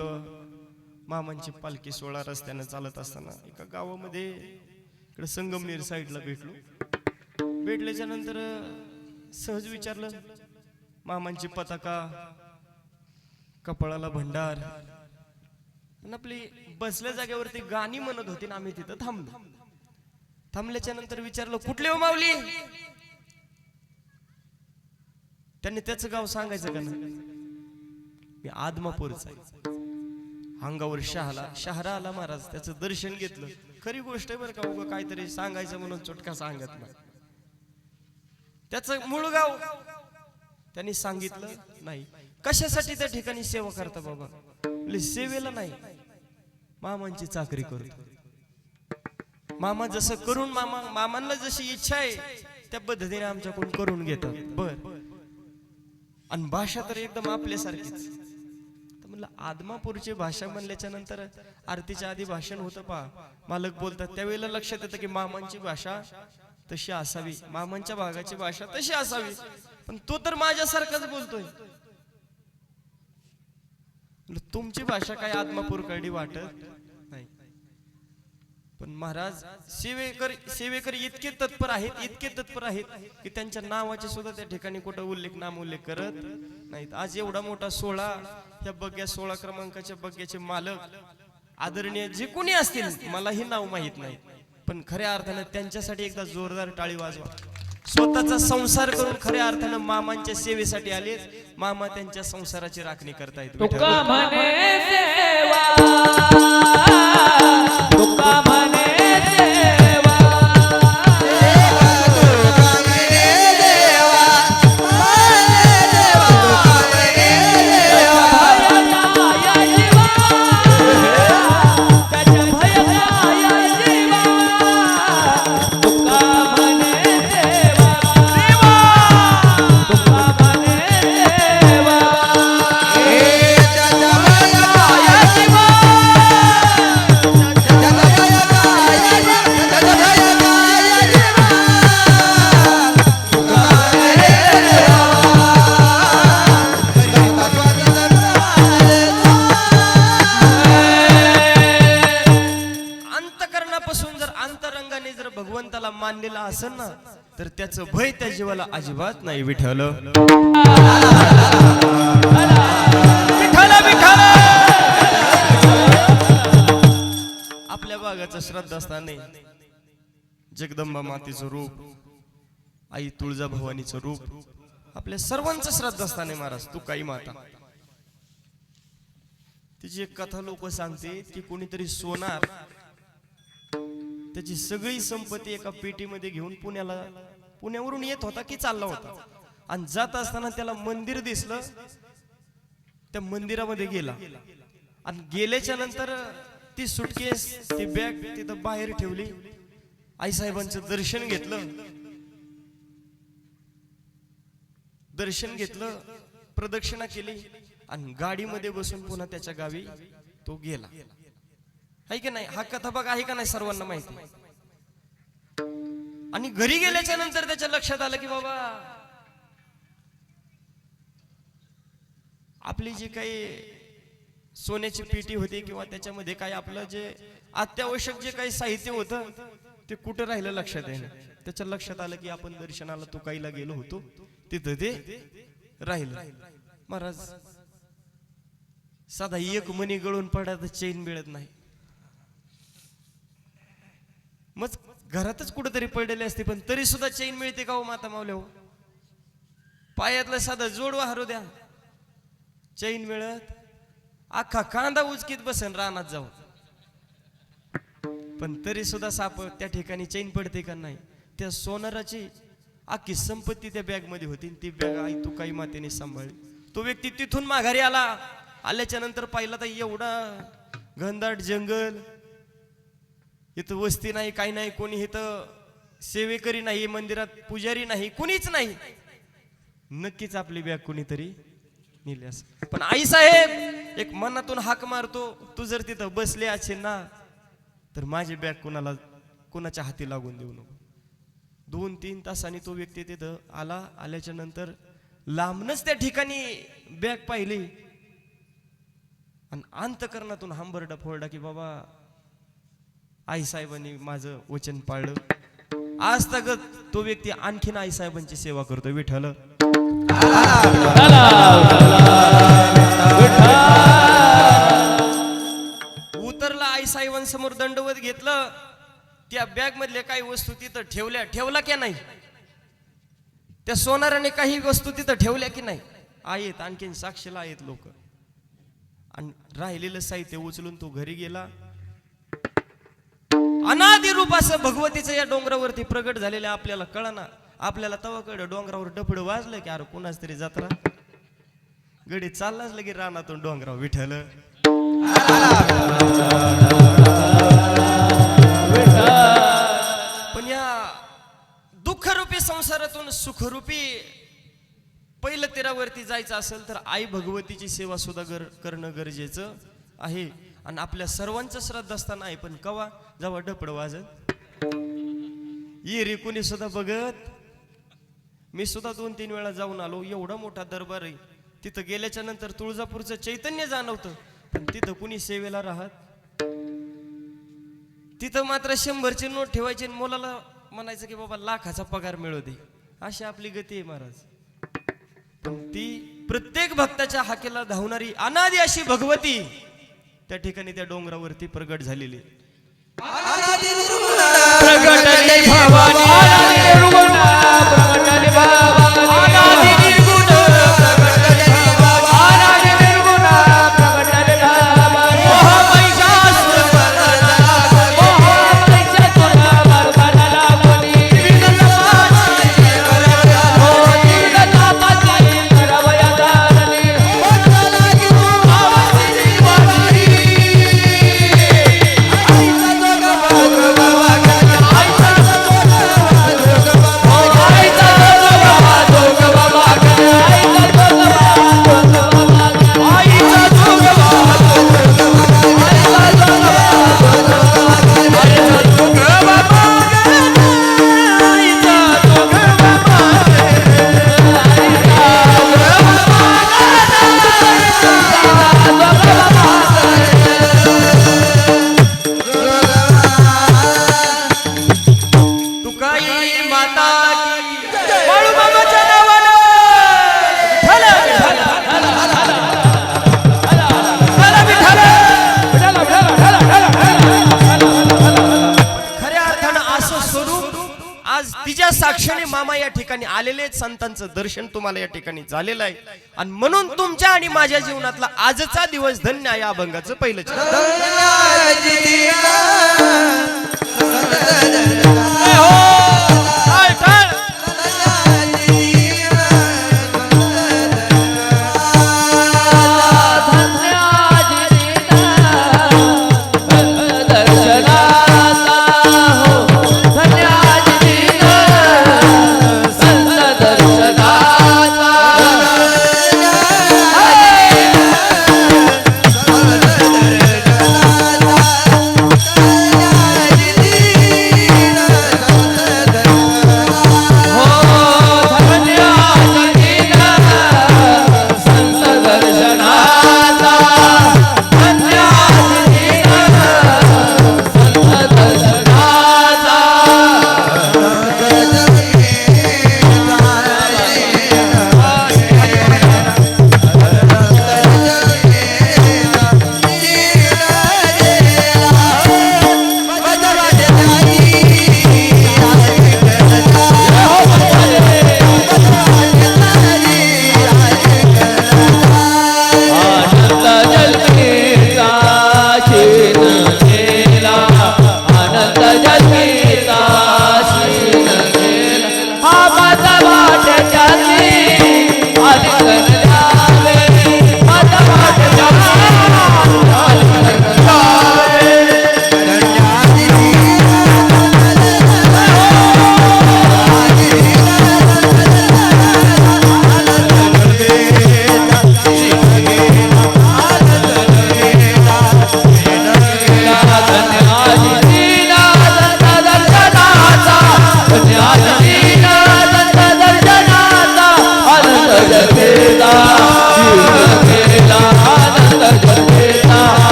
[SPEAKER 1] मामांची पालखी सोहळा रस्त्याने चालत असताना एका गावामध्ये इकडे संगमनेर साईडला भेटल्याच्या नंतर सहज विचारलं, मामांची पताका, कपाळाला भंडार, आणि आपली बसल्या जागेवरती गाणी म्हणत होती ना, आम्ही तिथं थांबलो. थांबल्याच्या नंतर विचारलं, कुठले हो माऊली? त्यांनी त्याचं गाव सांगायचं का नाही. मी आदमापूरचा आहे. अंगावर शहारा आला महाराज, त्याचं दर्शन घेतलं. खरी गोष्ट आहे बरं का, उगा काहीतरी सांगायचं म्हणून चुटका सांगत नाही. त्याचं मूळ गाव त्यांनी सांगितलं नाही. कशासाठी त्या ठिकाणी सेवा करता बाबा? सेवेला नाही, मामांची चाकरी करतो. मामा जसं करून, मामांना जशी इच्छा आहे त्या पद्धतीने आमच्याकडून करून घेतात. बर, आणि भाषा तर एकदम आपल्यासारखीच. म्हणलं आदमापूरची भाषा म्हणल्याच्या नंतर आरतीच्या आधी भाषण होतं पहा, मालक बोलतात त्यावेळेला लक्षात येतं की मामांची भाषा तशी असावी, मामांच्या भागाची भाषा तशी असावी. पण तो तर माझ्यासारखाच बोलतोय. तुमची भाषा काय आदमापूर कडे वाटत नाही. पण महाराज सेवेकरी इतके तत्पर आहेत की त्यांच्या नावाचे सुद्धा त्या ठिकाणी कुठं नाम उल्लेख करत नाहीत. आज एवढा मोठा सोहळा, या बग्या 16 क्रमांकाच्या बग्याचे मालक आदरणीय जे कोणी असतील, मलाही नाव माहित नाही, पण खऱ्या अर्थानं त्यांच्यासाठी एकदा जोरदार टाळी वाजवा. स्वतःचा संसार करून खऱ्या अर्थानं मामांच्या सेवेसाठी आले. मामा त्यांच्या संसाराची राखणी करतायत. भगवंताला मानलेला असेल ना, तर त्याचं भय त्या जीवाला अजिबात नाही. विठ्ठल आपल्या भागाचं श्रद्धास्थान आहे. जगदंबा मातेचं रूप, आई तुळजा भवानीचं रूप, आपल्या सर्वांचं श्रद्धास्थान आहे. महाराज तुकाई माता, तिची एक कथा लोक सांगते की कोणीतरी सोनार त्याची सगळी संपत्ती एका पेटीमध्ये घेऊन पुण्यावरून येत होता की चालला होता, आणि जात असताना त्याला मंदिर दिसलं. त्या मंदिरामध्ये गेला, आणि गेल्याच्या नंतर ती सुटकेस, ती बॅग तिथं बाहेर ठेवली. आईसाहेबांचं दर्शन घेतलं, प्रदक्षिणा केली, आणि गाडीमध्ये बसून पुन्हा त्याच्या गावी तो गेला. आहे की नाही? हा कथा बघा, आहे का नाही सर्वांना माहिती. आणि घरी गेल्याच्या नंतर त्याच्या लक्षात आलं की बाबा आपली जी काही सोन्याची पेटी होती किंवा त्याच्यामध्ये काही आपलं जे अत्यावश्यक जे काही साहित्य होतं ते कुठं राहिलं लक्षात आहे. त्याच्या लक्षात आलं की आपण दर्शनाला तुकाईला गेलो होतो, तिथं ते राहिलं. महाराज साधा एक मणी गळून पडला तर चैन मिळत नाही. मग घरातच कुठेतरी पडलेली असते, पण तरी सुद्धा चैन मिळते का हो माता मावल्या? हो, पायातलं साधं जोडवा हरू द्या, चैन मिळत.
[SPEAKER 2] अख्खा कांदा उचकीत बसन रानात जाऊन, पण तरी सुद्धा साप त्या ठिकाणी चैन पडते का नाही. त्या सोनाराची अख्खी संपत्ती त्या बॅग मध्ये होती. ती बॅग आई तू काही मातेने सांभाळली. तो व्यक्ती तिथून माघारी आल्याच्या नंतर पाहिला तर एवढा घनदाट जंगल, इथं वस्ती नाही, काही नाही, कोणी इथं सेवेकरी नाही, मंदिरात पुजारी नाही, कुणीच नाही. नक्कीच आपली बॅग कोणीतरी नेली असं. पण आई साहेब एक मनातून हाक मारतो, तू जर तिथं बसले असेल ना तर माझी बॅग कोणाच्या हाती लागून देऊ नको. 2-3 तासांनी तो व्यक्ती तिथं आल्याच्या नंतर लांबनच त्या ठिकाणी बॅग पाहिली आणि अंतकरणातून हंबरडा फोडला की बाबा आई साहेबांनी माझं वचन पाळलं. आज तक तो व्यक्ती आणखीन आई साहेबांची सेवा करतो. विठ्ठल उतरला, आई साहेबांसमोर दंडवत घेतलं. त्या बॅग मधल्या काही वस्तू तिथं ठेवला की नाही, त्या सोनाराने काही वस्तू तिथं ठेवल्या की नाही, आहेत आणखीन साक्षीला आहेत लोक. आणि राहिलेलं साहित्य उचलून तो घरी गेला. अनादि रूप असं भगवतीचं या डोंगरावरती प्रगट झालेलं आपल्याला कळना. आपल्याला तवाकडं डोंगरावर डफड वाजलं की अरे कोणाच तरी जत्रा, गडी चाललाच लगे रानातून डोंगरावर. विठ्ठल पण या दुःखरूपी संसारातून सुखरूपी पहिलं तेरावरती जायचं असेल तर आई भगवतीची सेवा सुद्धा करणं गरजेचं आहे. आणि आपल्या सर्वांचं श्रद्धास्थान आहे. पण कवा जेव्हा डपड वाजत ये कुणी सुद्धा बघत. मी सुद्धा 2-3 वेळा जाऊन आलो. एवढा मोठा दरबार आहे. तिथं गेल्याच्या नंतर तुळजापूरचं चैतन्य जाणवतं, पण तिथं कुणी सेवेला राहत. तिथं मात्र 100ची नोट ठेवायची आणि मुलाला म्हणायचं की बाबा लाखाचा पगार मिळू दे. अशी आपली गती आहे महाराज. पण ती प्रत्येक भक्ताच्या हाकेला धावणारी अनादि अशी भगवती त्या ठिकाणी त्या डोंगरावरती प्रगट झालेली. साक्षीने मामा या ठिकाणी आलेले संतांचं दर्शन तुम्हाला या ठिकाणी झालेलं आहे. आणि म्हणून तुमच्या आणि माझ्या जीवनातला आजचा दिवस धन्य आहे. अभंगाचं पहिलं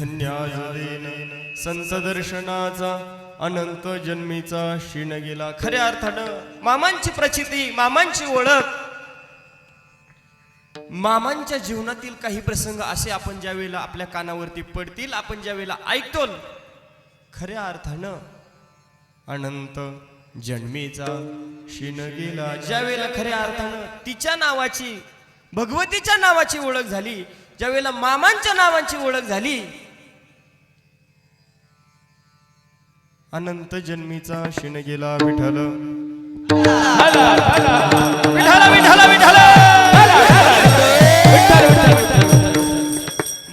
[SPEAKER 1] धन्याजुदेन संत दर्शनाचा अनंत जन्मीचा क्षीण गेला.
[SPEAKER 2] खऱ्या अर्थानं मामांची प्रचिती, मामांची ओळख, मामांच्या जीवनातील काही प्रसंग असे आपण ज्या वेळेला आपल्या कानावरती पडतील, आपण ज्या वेळेला ऐकतो, खऱ्या अर्थानं अनंत जन्मीचा क्षीण गेला. ज्या वेळेला खऱ्या अर्थानं तिच्या नावाची, भगवतीच्या नावाची ओळख झाली, ज्या वेळेला मामांच्या नावाची ओळख झाली,
[SPEAKER 1] अनंत जन्मीचा क्षीण गेला. विठ्ठल
[SPEAKER 2] विठ्ठल विठ्ठल विठ्ठल.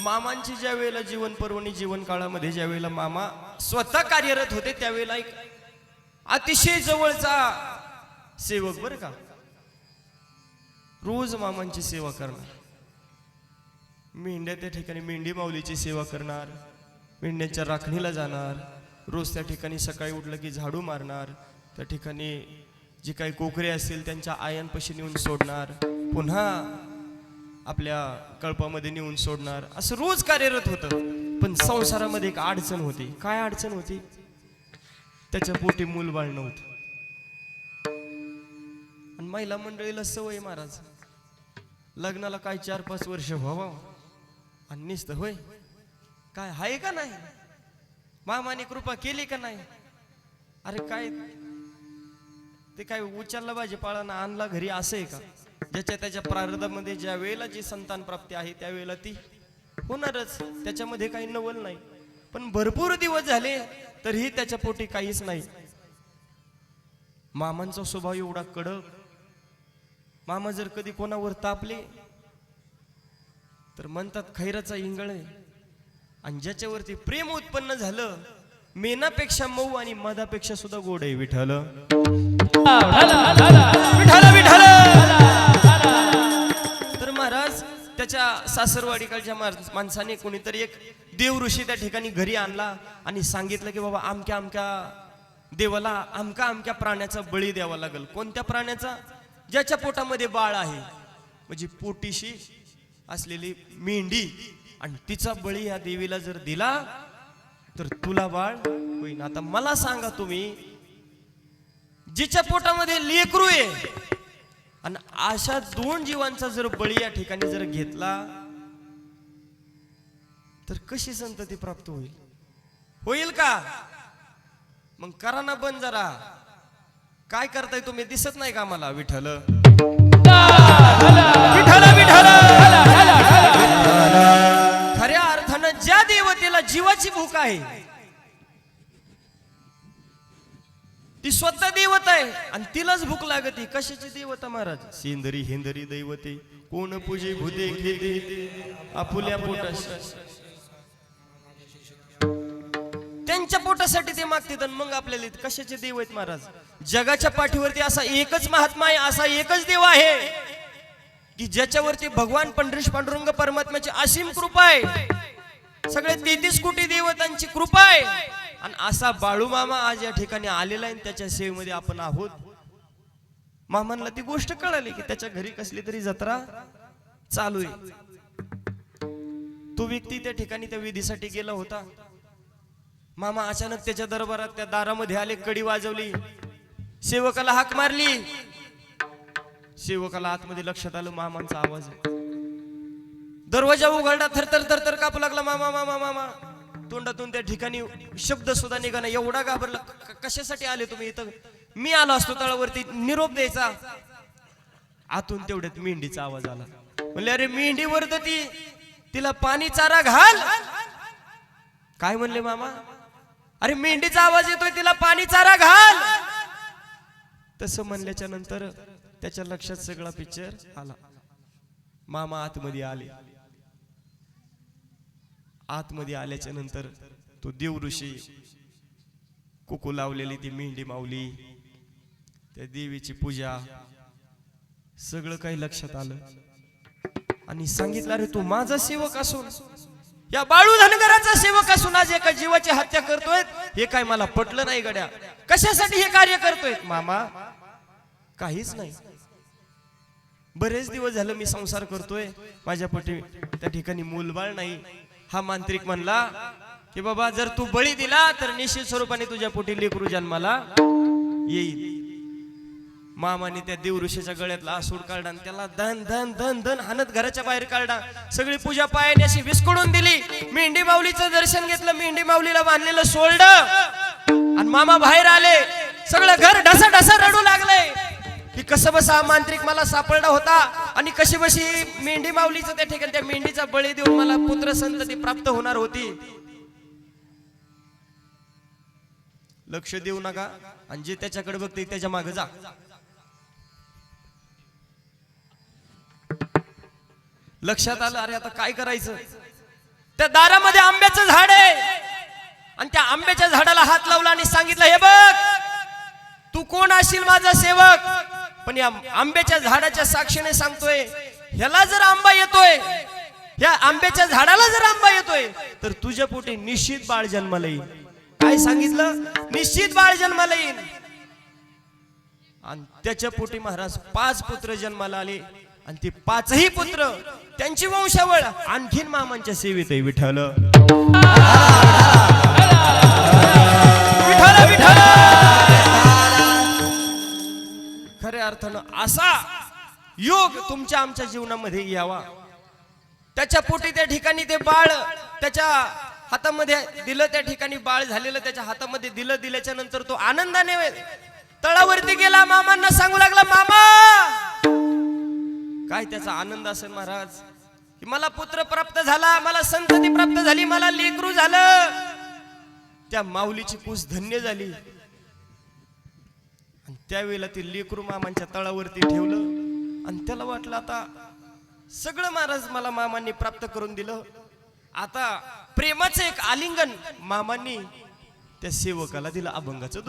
[SPEAKER 2] मामांची ज्या वेळेला जीवन पर्वणी, जीवन काळामध्ये ज्या वेळेला मामा स्वतः कार्यरत होते, त्यावेळेला एक अतिशय जवळचा सेवक, बरं का, रोज मामांची सेवा करणार. मेंढ्या त्या ठिकाणी मेंढी माऊलीची सेवा करणार, मेंढ्यांच्या राखणीला जाणार, रोज त्या ठिकाणी सकाळी उठलं की झाडू मारणार, त्या ठिकाणी जे काही कोकरे असतील त्यांच्या आयांपाशी नेऊन सोडणार, पुन्हा आपल्या कळपामध्ये नेऊन सोडणार, असं रोज कार्यरत होतं. पण संसारामध्ये एक अडचण होती. काय अडचण होती? त्याच्या पोटी मूलबाळ नव्हतं. आणि महिला मंडळीला सवय महाराज, लग्नाला काय 4-5 वर्ष व्हावं आणि नुसतं होय काय आहे का नाही, मामाने कृपा केली का नाही, अरे काय ते काय उचलला भाजीपाळानं आणला घरी, असं आहे का? ज्याच्या त्याच्या प्रारब्धामध्ये ज्या वेळेला जी संतान प्राप्ती आहे त्यावेळेला ती होणारच, त्याच्यामध्ये काही नवल नाही. पण भरपूर दिवस झाले तरीही त्याच्या पोटी काहीच नाही. मामांचा स्वभाव एवढा कडक, मामा जर कधी कोणावर तापले तर म्हणतात खैराचा इंगळ आहे. आणि ज्याच्यावरती प्रेम उत्पन्न झालं, मेनापेक्षा मऊ आणि मधापेक्षा सुद्धा गोड आहे. विठ्ठल विठ्ठल विठ्ठल. तर महाराज त्याच्या सासरवाडीकडच्या माणसाने कोणीतरी एक देव ऋषी त्या ठिकाणी घरी आणला आणि सांगितलं की बाबा अमक्या अमक्या देवाला अमका अमक्या प्राण्याचा बळी द्यावा लागेल. कोणत्या प्राण्याचा? ज्याच्या पोटामध्ये बाळ आहे, म्हणजे पोटीशी असलेली मेंढी, आणि तिचा बळी या देवीला जर दिला तर तुला बाळ होईल. आता मला सांगा तुम्ही, जिच्या पोटामध्ये लेकरू आहे आणि अशा 2 जीवांचा जर बळी या ठिकाणी जर घेतला तर कशी संतती प्राप्त होईल? होईल का? मग करा ना बंद जरा. काय करताय तुम्ही? दिसत नाही का मला? विठ्ठल विठ्ठल विठ्ठल. खऱ्या अर्थानं ज्या देवतेला जीवाची भूक आहे ती स्वतः देवता आहे आणि तिलाच भूक लागते. कशाची देवता महाराज? सेंदरी हेंदरी दैवते कोण पूजे भूते घेते आपुल्या पोटास. त्यांच्या पोटासाठी ते मागतात आणि मग आपल्याला कशाचे देव आहेत महाराज? जगाच्या पाठीवरती असा एकच महात्मा आहे, असा एकच देव आहे की ज्याच्यावरती भगवान पंढरीश पांडुरंग परमात्म्याची असीम कृपा आहे, सगळे 33 कोटी देवतांची कृपा आहे. आणि असा बाळू मामा आज या ठिकाणी आलेला आहे, त्याच्या सेवेमध्ये आपण आहोत. मामांना ती गोष्ट कळाली की त्याच्या घरी कसली तरी जत्रा चालू आहे. तो व्यक्ती त्या ठिकाणी त्या विधीसाठी गेला होता. मामा अचानक त्याच्या दरबारात त्या दारामध्ये आले, कडी वाजवली, सेवकाला हाक मारली. सेवकाला आतमध्ये लक्षात आलं मामांचा आवाज आहे. दरवाजा उघडला, थरथर थरथर कापू लागला. मामा मामा मामा. तोंडातून त्या ठिकाणी शब्द सुद्धा निघाला. एवढा घाबरला. कशासाठी आले तुम्ही इथं? मी आलो असतो तळावरती निरोप द्यायचा. आतून तेवढ्यात मेंढीचा आवाज आला. म्हणले अरे मेंढी वरती, तिला पाणी चारा घाल. काय म्हणले मामा? अरे मेंढीचा आवाज येतोय, तिला पाणी चारा घाल. तसं म्हणल्याच्या नंतर त्याच्या लक्षात सगळा पिक्चर आला. मामा आतमध्ये आले. आतमध्ये आल्याच्या नंतर तो देव ऋषी, कुकू लावलेली ती मेंढी माऊली, त्या देवीची पूजा, सगळं काही लक्षात आलं आणि सांगितलं अरे तू माझा सेवक असून, या बाळू धनगराचा सेवक असून आज एका जीवाची हत्या करतोय, हे काय मला पटलं नाही गड्या. कशासाठी हे कार्य करतोय? मामा काहीच नाही, बरेच दिवस झालं मी संसार करतोय, माझ्या पोटी त्या ठिकाणी मूलबाळ नाही, हा मांत्रिक म्हणला की बाबा जर तू बळी दिला तर निश्चित स्वरूपाने तुझ्या पोटी लेकरू जन्माला येईल. मामाने त्या देव ऋषीच्या गळ्यातला आसूड काढला आणि त्याला धन धन धन धन हाणत घराच्या बाहेर काढला. सगळी पूजा पायाने अशी विस्कडून दिली. मेंढी माऊलीचं दर्शन घेतलं, मेंढी माऊलीला बांधलेलं सोडलं आणि मामा बाहेर आले. सगळं घर ढसा ढसा रडू लागले की कसं बसा हा मांत्रिक मला सापडला होता आणि कशी बशी मेंढी माऊलीचं त्या ठिकाणी त्या मेंढीचा बळी देऊन मला पुत्र संतती प्राप्त होणार होती. लक्ष देऊ नका आणि जे त्याच्याकडे बघते त्याच्या मागे जा. लक्षात आलं अरे आता काय करायचं. त्या दारामध्ये आंब्याचं झाड आहे आणि त्या आंब्याच्या झाडाला हात लावला आणि सांगितलं हे बघ तू कोण असशील माझा सेवक, पण या आंब्याच्या झाडाच्या साक्षीने सांगतोय ह्याला जर आंबा येतोय, या आंब्याच्या झाडाला जर आंबा येतोय तर तुझ्या पोटी निश्चित बाळ जन्माला येईल. काय सांगितलं? निश्चित बाळ जन्माला येईल. आणि त्याच्या पोटी महाराज 5 पुत्र जन्माला आले आणि ते 5ही पुत्र त्यांची वंशावळ आणखीन मामांच्या सेवेत आहे. विठ्ठल विठ्ठल विठ्ठल. खऱ्या अर्थानं असा योग तुमच्या आमच्या जीवनामध्ये यावा. त्याच्या पोटी त्या ठिकाणी ते बाळ त्याच्या हातामध्ये दिलं, त्या ठिकाणी बाळ झालेलं त्याच्या हातामध्ये दिलं. दिल्याच्या नंतर तो आनंदाने तळावरती गेला. मामांना सांगू लागला मामा. काय त्याचा आनंद असेल महाराज की मला पुत्र प्राप्त झाला, मला संतती प्राप्त झाली, मला लेकरू झालं. त्या माऊलीची पूस धन्य झाली. आणि त्यावेळेला ते लेकरू मामांच्या तळावरती ठेवलं आणि त्याला वाटलं आता सगळं महाराज मला मामांनी प्राप्त करून दिलं. आता प्रेमाचं एक आलिंगन मामांनी त्या सेवकाला दिलं. अभंगाचं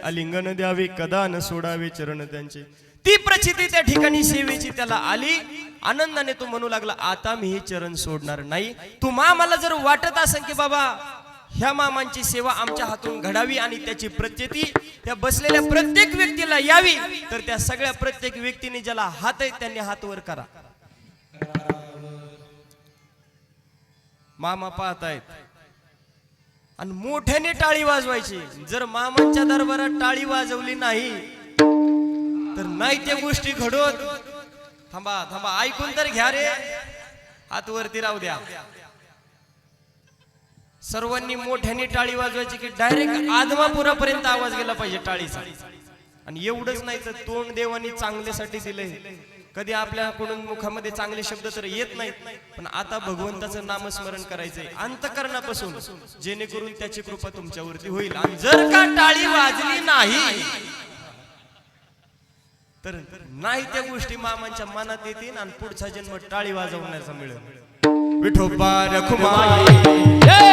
[SPEAKER 2] आलिंगन द्यावे कदा न सोडावे चरण त्यांचे. ती प्रचिती त्या ठिकाणी सेवेची त्याला आली. आनंदाने तो म्हणू लागला आता मी हे चरण सोडणार नाही. तू मला जर वाटत असेल की बाबा ह्या मामांची सेवा आमच्या हातून घडावी आणि त्याची प्रचिती त्या बसलेल्या प्रत्येक व्यक्तीला यावी, तर त्या सगळ्या प्रत्येक व्यक्तीने ज्याला हात आहेत त्यांनी हात वर करा. मामा पाहतायत आणि मोठ्याने टाळी वाजवायची. जर मामांच्या दरबारात टाळी वाजवली नाही तर नाही त्या गोष्टी घडत. थांबा थांबा ऐकून तर घ्या रे. हात वरती राहू द्या. सर्वांनी मोठ्याने टाळी वाजवायची की डायरेक्ट आदमापुरापर्यंत आवाज गेला पाहिजे टाळीचा. आणि एवढंच नाही तर तोंड देवानी चांगल्यासाठी दिलंय. कधी आपल्याकडून मुखामध्ये चांगले शब्द तर येत नाहीत, पण आता भगवंताचं नामस्मरण करायचंय अंतकरणापासून, जेणेकरून त्याची कृपा तुमच्यावरती होईल. आणि जर का टाळी वाजली नाही तर नाही त्या गोष्टी मामांच्या मनात येतील आणि पुढचा जन्म टाळी वाजवण्याचा मिळेल. विठोबा रखुमाई.